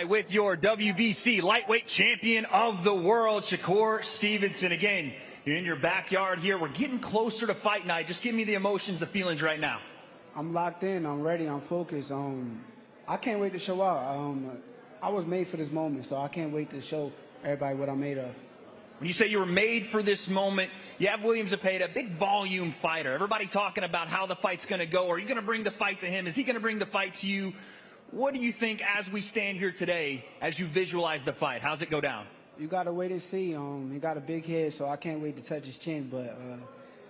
With your WBC lightweight champion of the world, Shakur Stevenson. Again, you're in your backyard here. We're getting closer to fight night. Just give me the emotions, the feelings right now. I'm locked in. I'm ready. I'm focused. I can't wait to show out. I was made for this moment, so I can't wait to show everybody what I'm made of. When you say you were made for this moment, you have William Zepeda, big volume fighter. Everybody talking about how the fight's going to go. Are you going to bring the fight to him? Is he going to bring the fight to you? What do you think as we stand here today, as you visualize the fight? How's it go down? You got to wait and see. He got a big head, so I can't wait to touch his chin. But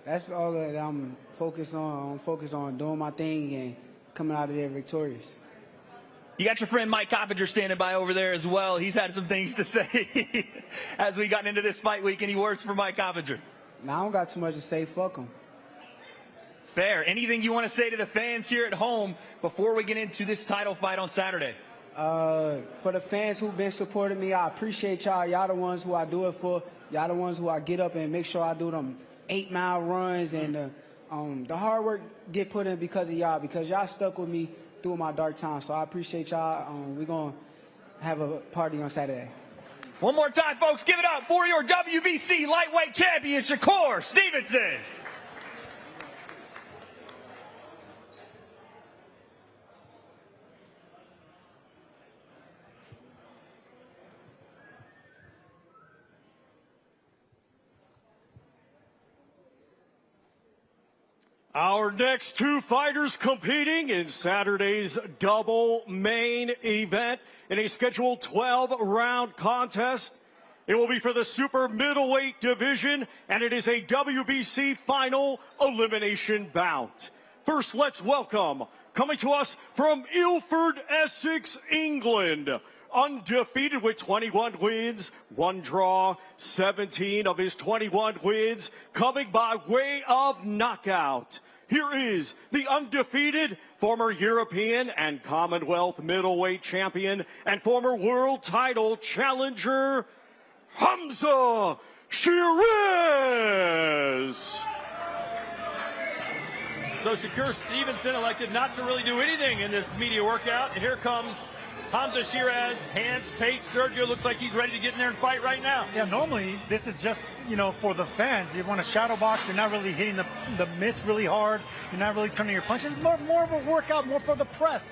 that's all that I'm focused on. I'm focused on doing my thing and coming out of there victorious. You got your friend Mike Coppinger standing by over there as well. He's had some things to say as we got into this fight week, and he works for Mike Coppinger. Now, I don't got too much to say. Fuck him. Fair. Anything you want to say to the fans here at home before we get into this title fight on Saturday? For the fans who've been supporting me, I appreciate y'all. Y'all the ones who I do it for. Y'all the ones who I get up and make sure I do them 8-mile runs. And the hard work get put in because of y'all, because y'all stuck with me through my dark times. So I appreciate y'all. We're going to have a party on Saturday. One more time, folks. Give it up for your WBC lightweight champion, Shakur Stevenson. Our next 2 fighters competing in Saturday's double main event in a scheduled 12-round contest. It will be for the super middleweight division, and it is a WBC final elimination bout. First, let's welcome, coming to us from Ilford, Essex, England, undefeated with 21 wins, 1 draw, 17 of his 21 wins coming by way of knockout. Here is the undefeated former European and Commonwealth middleweight champion and former world title challenger, Hamza Sheeraz. So Shakur Stevenson elected not to really do anything in this media workout, and here comes Hamza Sheeraz, hands, tape. Sergio looks like he's ready to get in there and fight right now. Yeah, normally this is just, for the fans. You want to shadow box, you're not really hitting the mitts really hard. You're not really turning your punches. More of a workout, more for the press.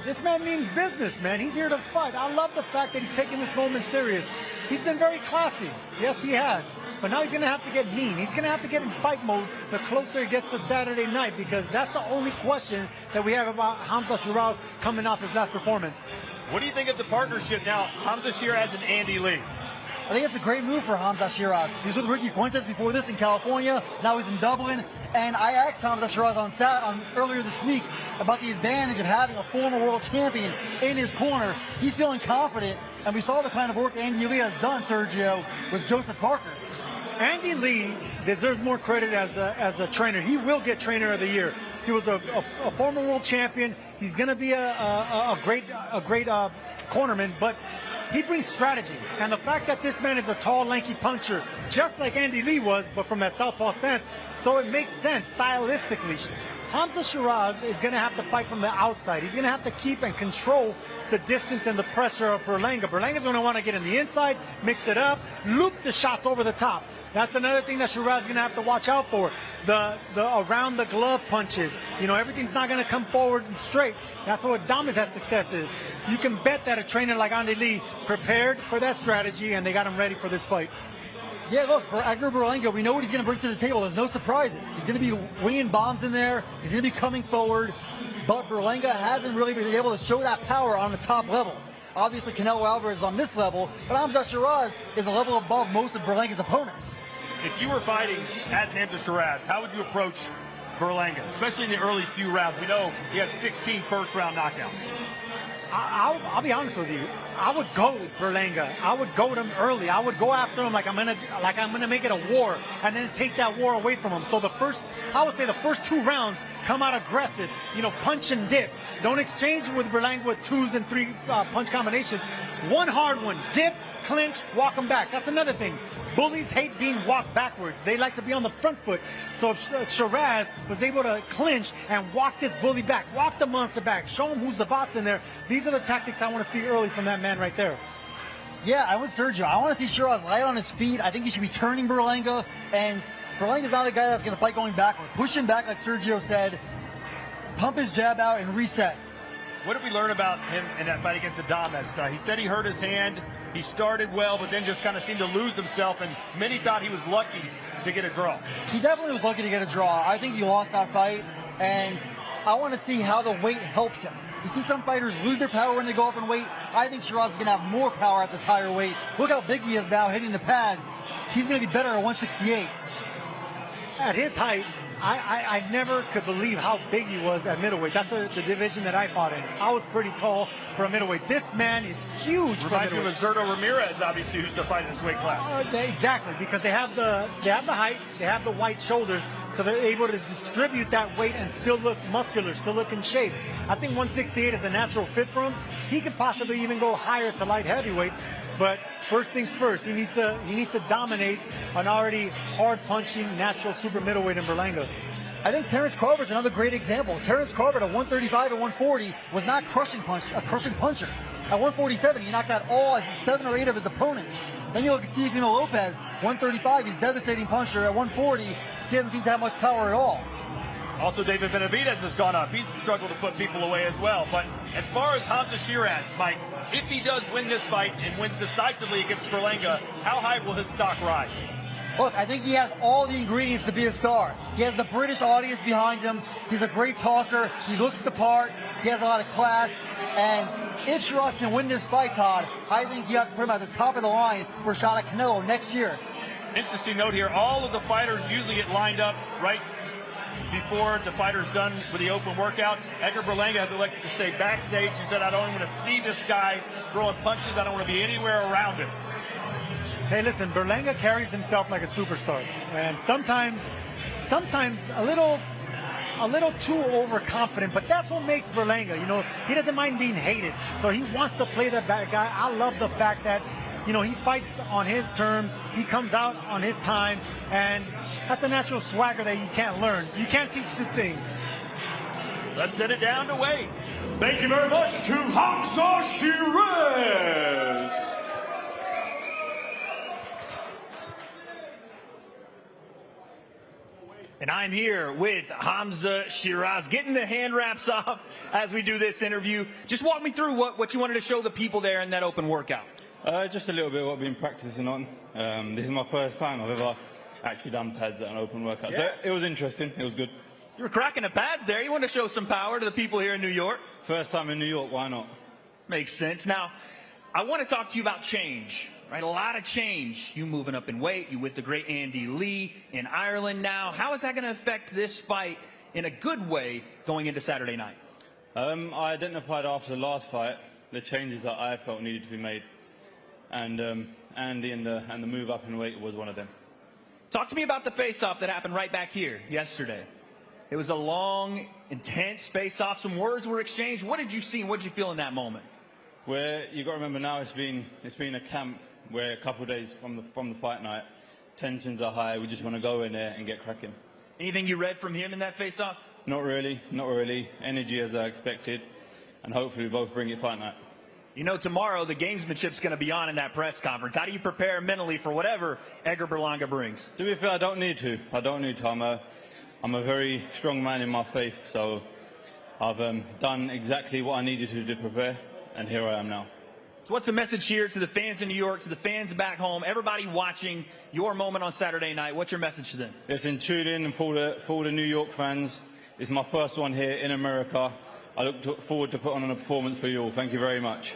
This man means business, man. He's here to fight. I love the fact that he's taking this moment serious. He's been very classy. Yes, he has. But now he's going to have to get mean. He's going to have to get in fight mode the closer he gets to Saturday night, because that's the only question that we have about Hamza Sheeraz coming off his last performance. What do you think of the partnership now, Hamza Sheeraz and Andy Lee? I think it's a great move for Hamza Sheeraz. He was with Ricky Fuentes before this in California. Now he's in Dublin. And I asked Hamza Sheeraz on earlier this week about the advantage of having a former world champion in his corner. He's feeling confident, and we saw the kind of work Andy Lee has done, Sergio, with Joseph Parker. Andy Lee deserves more credit as a trainer. He will get Trainer of the Year. He was a former world champion. He's going to be a great cornerman, but he brings strategy. And the fact that this man is a tall, lanky puncher, just like Andy Lee was, but from that southpaw stance, so it makes sense stylistically. Hamza Sheeraz is going to have to fight from the outside. He's going to have to keep and control the distance and the pressure of Berlanga. Berlanga's going to want to get in the inside, mix it up, loop the shots over the top. That's another thing that Sheeraz is going to have to watch out for. The around the glove punches. Everything's not going to come forward and straight. That's what Adames has success is. You can bet that a trainer like Andy Lee prepared for that strategy, and they got him ready for this fight. Yeah, look, for Edgar Berlanga, we know what he's going to bring to the table. There's no surprises. He's going to be winging bombs in there. He's going to be coming forward. But Berlanga hasn't really been able to show that power on the top level. Obviously, Canelo Alvarez is on this level, but Hamza Sheeraz is a level above most of Berlanga's opponents. If you were fighting as Hamza Sheeraz, how would you approach Berlanga, especially in the early few rounds? We know he has 16 first-round knockouts. I'll be honest with you. I would go with Berlanga. I would go to him early. I would go after him like I'm gonna make it a war, and then take that war away from him. So I would say the first 2 rounds, come out aggressive. Punch and dip. Don't exchange with Berlanga with 2s and 3 punch combinations. One hard one, dip, clinch, walk him back. That's another thing. Bullies hate being walked backwards. They like to be on the front foot. So if Sheeraz was able to clinch and walk this bully back, walk the monster back, show him who's the boss in there, these are the tactics I want to see early from that man right there. Yeah, I'm with Sergio. I want to see Sheeraz light on his feet. I think he should be turning Berlanga. And Berlanga's not a guy that's going to fight going backward. Push him back, like Sergio said. Pump his jab out and reset. What did we learn about him in that fight against Adames? He said he hurt his hand. He started well, but then just kind of seemed to lose himself, and many thought he was lucky to get a draw. He definitely was lucky to get a draw. I think he lost that fight, and I want to see how the weight helps him. You see some fighters lose their power when they go up in weight. I think Sheeraz is going to have more power at this higher weight. Look how big he is now hitting the pads. He's going to be better at 168. At his height, I never could believe how big he was at middleweight. That's the division that I fought in. I was pretty tall for a middleweight. This man is huge for Reminds you of middleweight. Zerto Ramirez, obviously, who's to fight in this weight class. Exactly, because they have the height, they have the wide shoulders, so they're able to distribute that weight and still look muscular, still look in shape. I think 168 is a natural fit for him. He could possibly even go higher to light heavyweight, but first things first, he needs to dominate an already hard-punching, natural super middleweight in Berlanga. I think Terrence Crawford's another great example. Terrence Crawford at 135 and 140 was not a crushing puncher. At 147, he knocked out all 7 or 8 of his opponents. Then you look at Teofimo Lopez, 135, he's a devastating puncher. At 140, he doesn't seem to have much power at all. Also, David Benavidez has gone up. He's struggled to put people away as well. But as far as Hamza Sheeraz, Mike, if he does win this fight and wins decisively against Berlanga, how high will his stock rise? Look, I think he has all the ingredients to be a star. He has the British audience behind him. He's a great talker. He looks the part. He has a lot of class. And if Sheeraz can win this fight, Todd, I think you have to put him at the top of the line for a shot at Canelo next year. Interesting note here. All of the fighters usually get lined up right before the fighter's done with the open workout. Edgar Berlanga has elected to stay backstage. He said, I don't even want to see this guy throwing punches. I don't want to be anywhere around him. Hey, listen, Berlanga carries himself like a superstar, and sometimes a little too overconfident. But that's what makes Berlanga. He doesn't mind being hated, so he wants to play that bad guy. I love the fact that he fights on his terms. He comes out on his time, and that's a natural swagger that you can't learn. You can't teach the things. Let's set it down to weight. Thank you very much to Hamza Sheeraz. And I'm here with Hamza Sheeraz, getting the hand wraps off as we do this interview. Just walk me through what you wanted to show the people there in that open workout. Just a little bit of what I've been practicing on. This is my first time I've ever actually done pads at an open workout. So it was interesting, it was good. You were cracking the pads there. You wanted to show some power to the people here in New York. First time in New York, why not? Makes sense. Now, I want to talk to you about change, right? A lot of change. You moving up in weight, you with the great Andy Lee in Ireland now. How is that going to affect this fight in a good way going into Saturday night? I identified after the last fight the changes that I felt needed to be made. And Andy and the move up in weight was one of them. Talk to me about the face-off that happened right back here yesterday. It was a long, intense face-off. Some words were exchanged. What did you see and what did you feel in that moment? Where you got to remember now, it's been a camp where a couple of days from the fight night, tensions are high. We just want to go in there and get cracking. Anything you read from him in that face-off? Not really, not really. Energy as I expected, and hopefully we both bring it fight night. You know, tomorrow the gamesmanship's going to be on in that press conference. How do you prepare mentally for whatever Edgar Berlanga brings? To be fair, I don't need to. I'm a very strong man in my faith, so I've done exactly what I needed to prepare, and here I am now. So what's the message here to the fans in New York, to the fans back home, everybody watching your moment on Saturday night? What's your message to them? Listen, tune in, and for the New York fans, it's my first one here in America. I look forward to putting on a performance for you all. Thank you very much.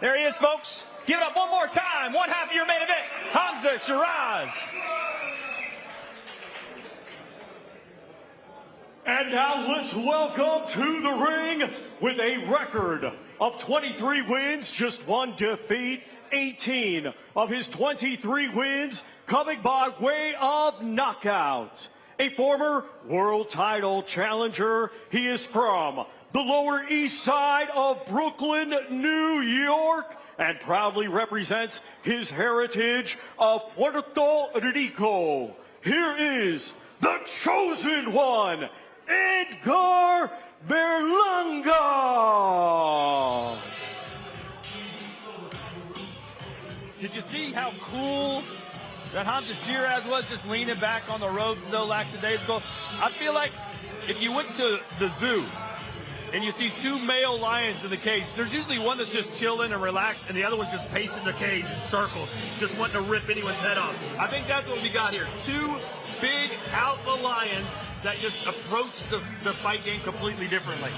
There he is, folks. Give it up one more time. One half of your main event, Hamza Sheeraz. And now let's welcome to the ring with a record of 23 wins, just one defeat, 18 of his 23 wins coming by way of knockout. A former world title challenger, he is from the Lower East Side of Brooklyn, New York, and proudly represents his heritage of Puerto Rico. Here is the chosen one, Edgar Berlanga. Did you see how cool that Hamza Sheeraz was, just leaning back on the ropes no lackadaisical? I feel like if you went to the zoo and you see two male lions in the cage, there's usually one that's just chilling and relaxed, and the other one's just pacing the cage in circles, just wanting to rip anyone's head off. I think that's what we got here. Two big alpha lions that just approach the fight game completely differently.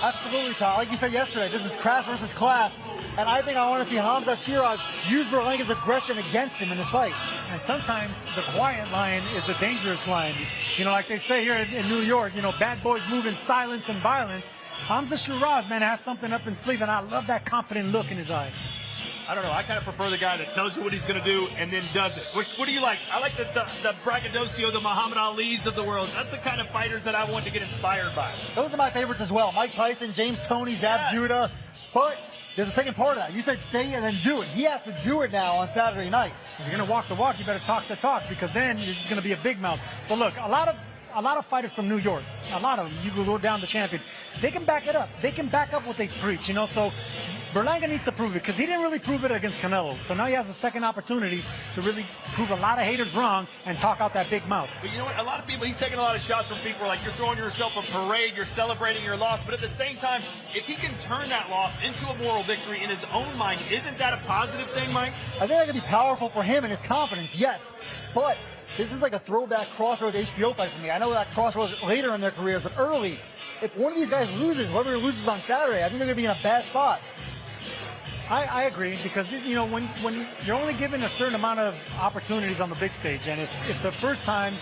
Absolutely, Todd. Like you said yesterday, this is class versus class. And I think I want to see Hamza Sheeraz use Berlanga's aggression against him in this fight. And sometimes the quiet lion is the dangerous lion. You know, like they say here in New York, you know, bad boys move in silence and violence. Hamza Sheeraz, man, has something up his sleeve, and I love that confident look in his eye. I don't know. I kind of prefer the guy that tells you what he's going to do and then does it. What do you like? I like the braggadocio, the Muhammad Ali's of the world. That's the kind of fighters that I want to get inspired by. Those are my favorites as well. Mike Tyson, James Toney, Zab Judah. But there's a second part of that. You said say it and then do it. He has to do it now on Saturday night. If you're going to walk the walk, you better talk the talk, because then you're just going to be a big mouth. But look, a lot of fighters from New York, a lot of them, you can go down the champion, they can back it up. They can back up what they preach, you know. So Berlanga needs to prove it, because he didn't really prove it against Canelo. So now he has a second opportunity to really prove a lot of haters wrong and talk out that big mouth. But you know what? A lot of people, he's taking a lot of shots from people like you're throwing yourself a parade, you're celebrating your loss. But at the same time, if he can turn that loss into a moral victory in his own mind, isn't that a positive thing, Mike? I think that could be powerful for him and his confidence, yes. But this is like a throwback Crossroads HBO fight for me. I know that Crossroads later in their careers, but early, if one of these guys loses, whoever loses on Saturday, I think they're going to be in a bad spot. I agree, because, you know, when you're only given a certain amount of opportunities on the big stage, and if the first time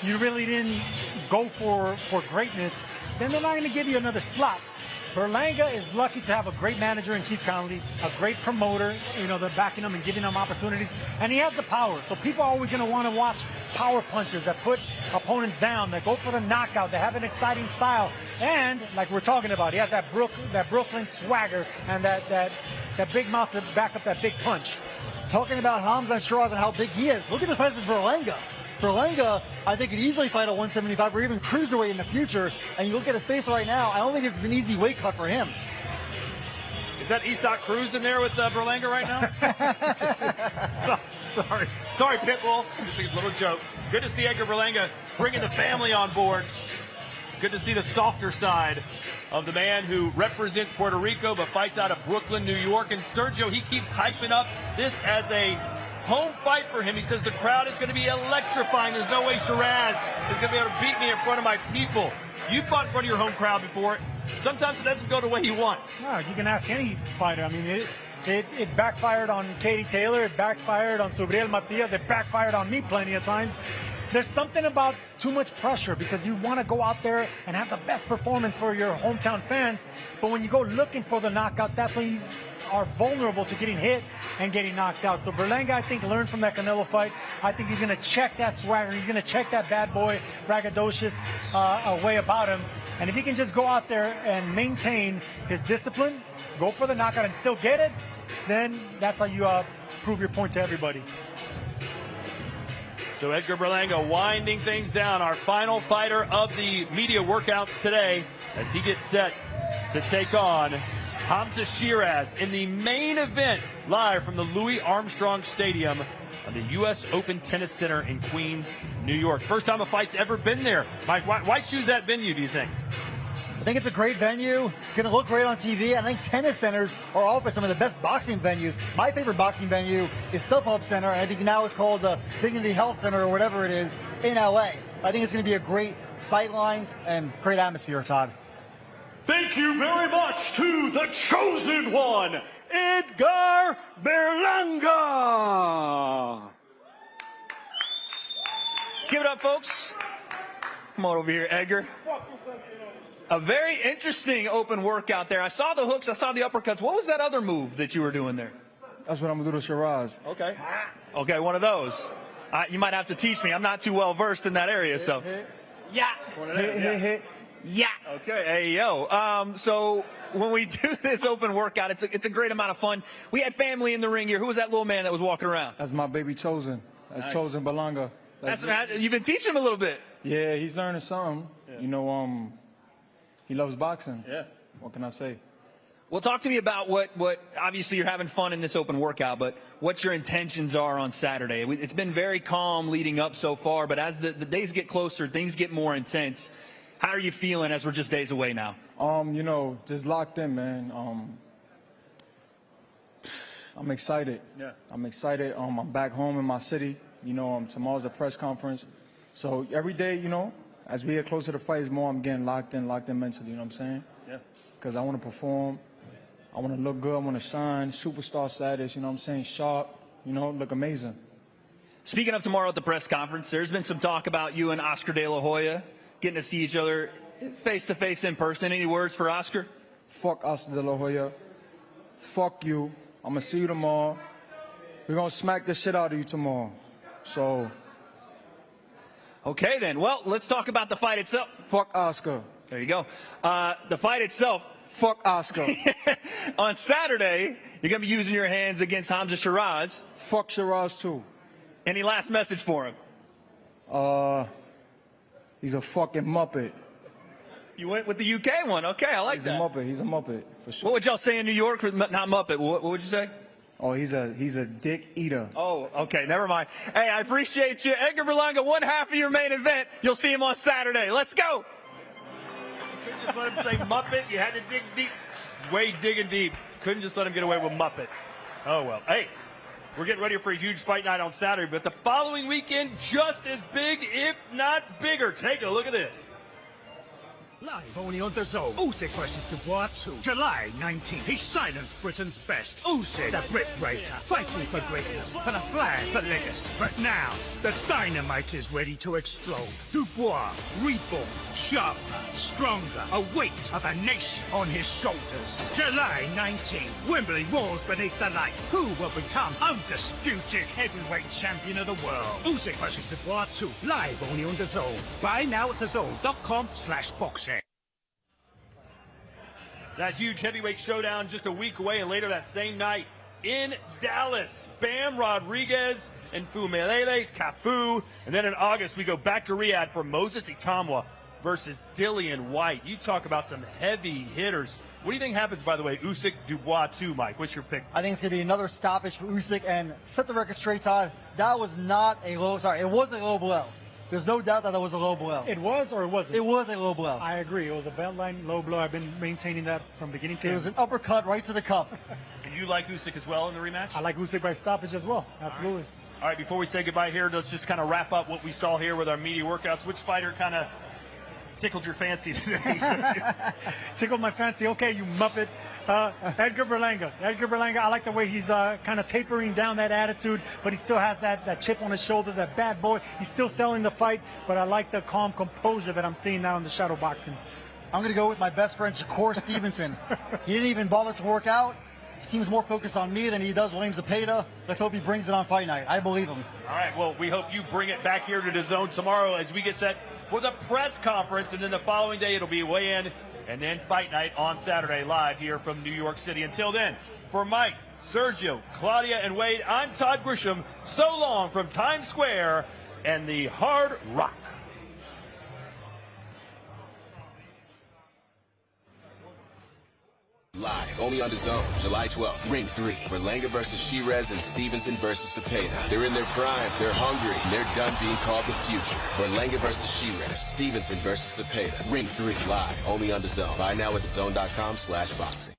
you really didn't go for greatness, then they're not going to give you another slot. Berlanga is lucky to have a great manager in Keith Conley, a great promoter, you know, they're backing him and giving him opportunities, and he has the power. So people are always going to want to watch power punches that put opponents down, that go for the knockout, that have an exciting style, and like we're talking about, he has that Brooklyn swagger and that big mouth to back up that big punch. Talking about Hamza Sheeraz and how big he is, look at the size of Berlanga. Berlanga, I think, could easily fight at 175 or even cruiserweight in the future. And you look at his face right now, I don't think this is an easy weight cut for him. that Isak Cruz in there with Berlanga right now? Sorry, Pitbull. Just a little joke. Good to see Edgar Berlanga bringing the family on board. Good to see the softer side of the man who represents Puerto Rico but fights out of Brooklyn, New York. And Sergio, he keeps hyping up this as a home fight for him. He says the crowd is going to be electrifying. There's no way Sheeraz is going to be able to beat me in front of my people. You fought in front of your home crowd before. Sometimes it doesn't go the way you want. No, you can ask any fighter. I mean, it backfired on Katie Taylor. It backfired on Subriel Matias. It backfired on me plenty of times. There's something about too much pressure because you want to go out there and have the best performance for your hometown fans. But when you go looking for the knockout, that's when you are vulnerable to getting hit and getting knocked out. So Berlanga, I think, learned from that Canelo fight. I think he's going to check that swagger. He's going to check that bad boy, braggadocious way about him. And if he can just go out there and maintain his discipline, go for the knockout and still get it, then that's how you prove your point to everybody. So Edgar Berlanga winding things down, our final fighter of the media workout today as he gets set to take on Hamza Sheeraz in the main event live from the Louis Armstrong Stadium of the U.S. Open Tennis Center in Queens, New York. First time a fight's ever been there. Mike, why choose that venue, do you think? I think it's a great venue. It's going to look great on TV. I think tennis centers are often some of the best boxing venues. My favorite boxing venue is StubHub Center, and I think now it's called the Dignity Health Center or whatever it is in LA. I think it's going to be a great sightlines and great atmosphere, Todd. Thank you very much to the chosen one, Edgar Berlanga. Give it up, folks. Come on over here, Edgar. A very interesting open workout there. I saw the hooks, I saw the uppercuts. What was that other move that you were doing there? That's what I'm going to do to Sheeraz. Okay. Okay, one of those. You might have to teach me. I'm not too well versed in that area, so. Yeah. Hit. Yeah. Okay, hey, yo. So when we do this open workout, it's a great amount of fun. We had family in the ring here. Who was that little man that was walking around? That's my baby Chosen. That's nice. Chosen Berlanga. You've been teaching him a little bit. Yeah, he's learning something. Yeah. You know, he loves boxing. Yeah. What can I say? Well, talk to me about what obviously you're having fun in this open workout, but what your intentions are on Saturday. It's been very calm leading up so far, but as the days get closer, things get more intense. How are you feeling as we're just days away now? You know, just locked in, man. I'm excited. Yeah. I'm excited. I'm back home in my city. You know, tomorrow's the press conference. So every day, you know, as we get closer to the fights more, I'm getting locked in mentally, you know what I'm saying? Yeah. Because I want to perform. I want to look good. I want to shine. Superstar status, you know what I'm saying? Sharp, you know, look amazing. Speaking of tomorrow at the press conference, there's been some talk about you and Oscar De La Hoya getting to see each other face-to-face in person. Any words for Oscar? Fuck Oscar De La Hoya. Fuck you. I'm going to see you tomorrow. We're going to smack the shit out of you tomorrow. So. Okay, then. Well, let's talk about the fight itself. Fuck Oscar. There you go. The fight itself. Fuck Oscar. On Saturday, you're going to be using your hands against Hamza Sheeraz. Fuck Sheeraz, too. Any last message for him? He's a fucking Muppet. You went with the UK one. Okay, I like that. He's a Muppet, for sure. What would y'all say in New York? Not Muppet. What would you say? Oh, he's a dick eater. Oh, okay, never mind. Hey, I appreciate you. Edgar Berlanga, one half of your main event. You'll see him on Saturday. Let's go. Couldn't just let him say Muppet. You had to dig deep. Way digging deep. Couldn't just let him get away with Muppet. Oh, well. Hey, we're getting ready for a huge fight night on Saturday, but the following weekend, just as big, if not bigger. Take a look at this. Live only on the Zone. Usyk versus Dubois 2. July 19th. He silenced Britain's best. Usyk, the Brit Breaker. Fighting for greatness. For the flag. For legacy. But now, the dynamite is ready to explode. Dubois, reborn, sharper, stronger. A weight of a nation on his shoulders. July 19th. Wembley roars beneath the lights. Who will become undisputed heavyweight champion of the world? Usyk versus Dubois 2. Live only on the Zone. Buy now at thezone.com/boxing. That huge heavyweight showdown just a week away, and later that same night in Dallas, Bam Rodriguez and Fumelele Cafu. And then in August, we go back to Riyadh for Moses Itamwa versus Dillian White. You talk about some heavy hitters. What do you think happens, by the way, Usyk Dubois 2, Mike? What's your pick? I think it's going to be another stoppage for Usyk, and set the record straight, Todd. That was not a low, sorry, it was a low blow. There's no doubt that it was a low blow. It was or it wasn't? It was a low blow. I agree. It was a beltline low blow. I've been maintaining that from beginning to end. It was an uppercut right to the cup. And you like Usyk as well in the rematch? I like Usyk by stoppage as well. Absolutely. All right, before we say goodbye here, let's just kind of wrap up what we saw here with our media workouts. Which fighter kind of tickled your fancy today? Tickled my fancy. Okay, you muppet. Edgar Berlanga. Edgar Berlanga, I like the way he's kind of tapering down that attitude, but he still has that chip on his shoulder, that bad boy. He's still selling the fight, but I like the calm composure that I'm seeing now in the shadow boxing. I'm going to go with my best friend, Shakur Stevenson. He didn't even bother to work out. He seems more focused on me than he does William Zepeda. Let's hope he brings it on fight night. I believe him. All right, well, we hope you bring it back here to the zone tomorrow as we get set for the press conference, and then the following day it'll be weigh-in and then fight night on Saturday live here from New York City. Until then, for Mike, Sergio, Claudia, and Wade, I'm Todd Grisham. So long from Times Square and the Hard Rock. Live, only on the zone, July 12th, Ring 3, Berlanga versus Sheeraz and Stevenson versus Zepeda. They're in their prime, they're hungry, and they're done being called the future. Berlanga versus Sheeraz, Stevenson versus Zepeda. Ring 3, live, only on the zone. Buy now at thezone.com/boxing.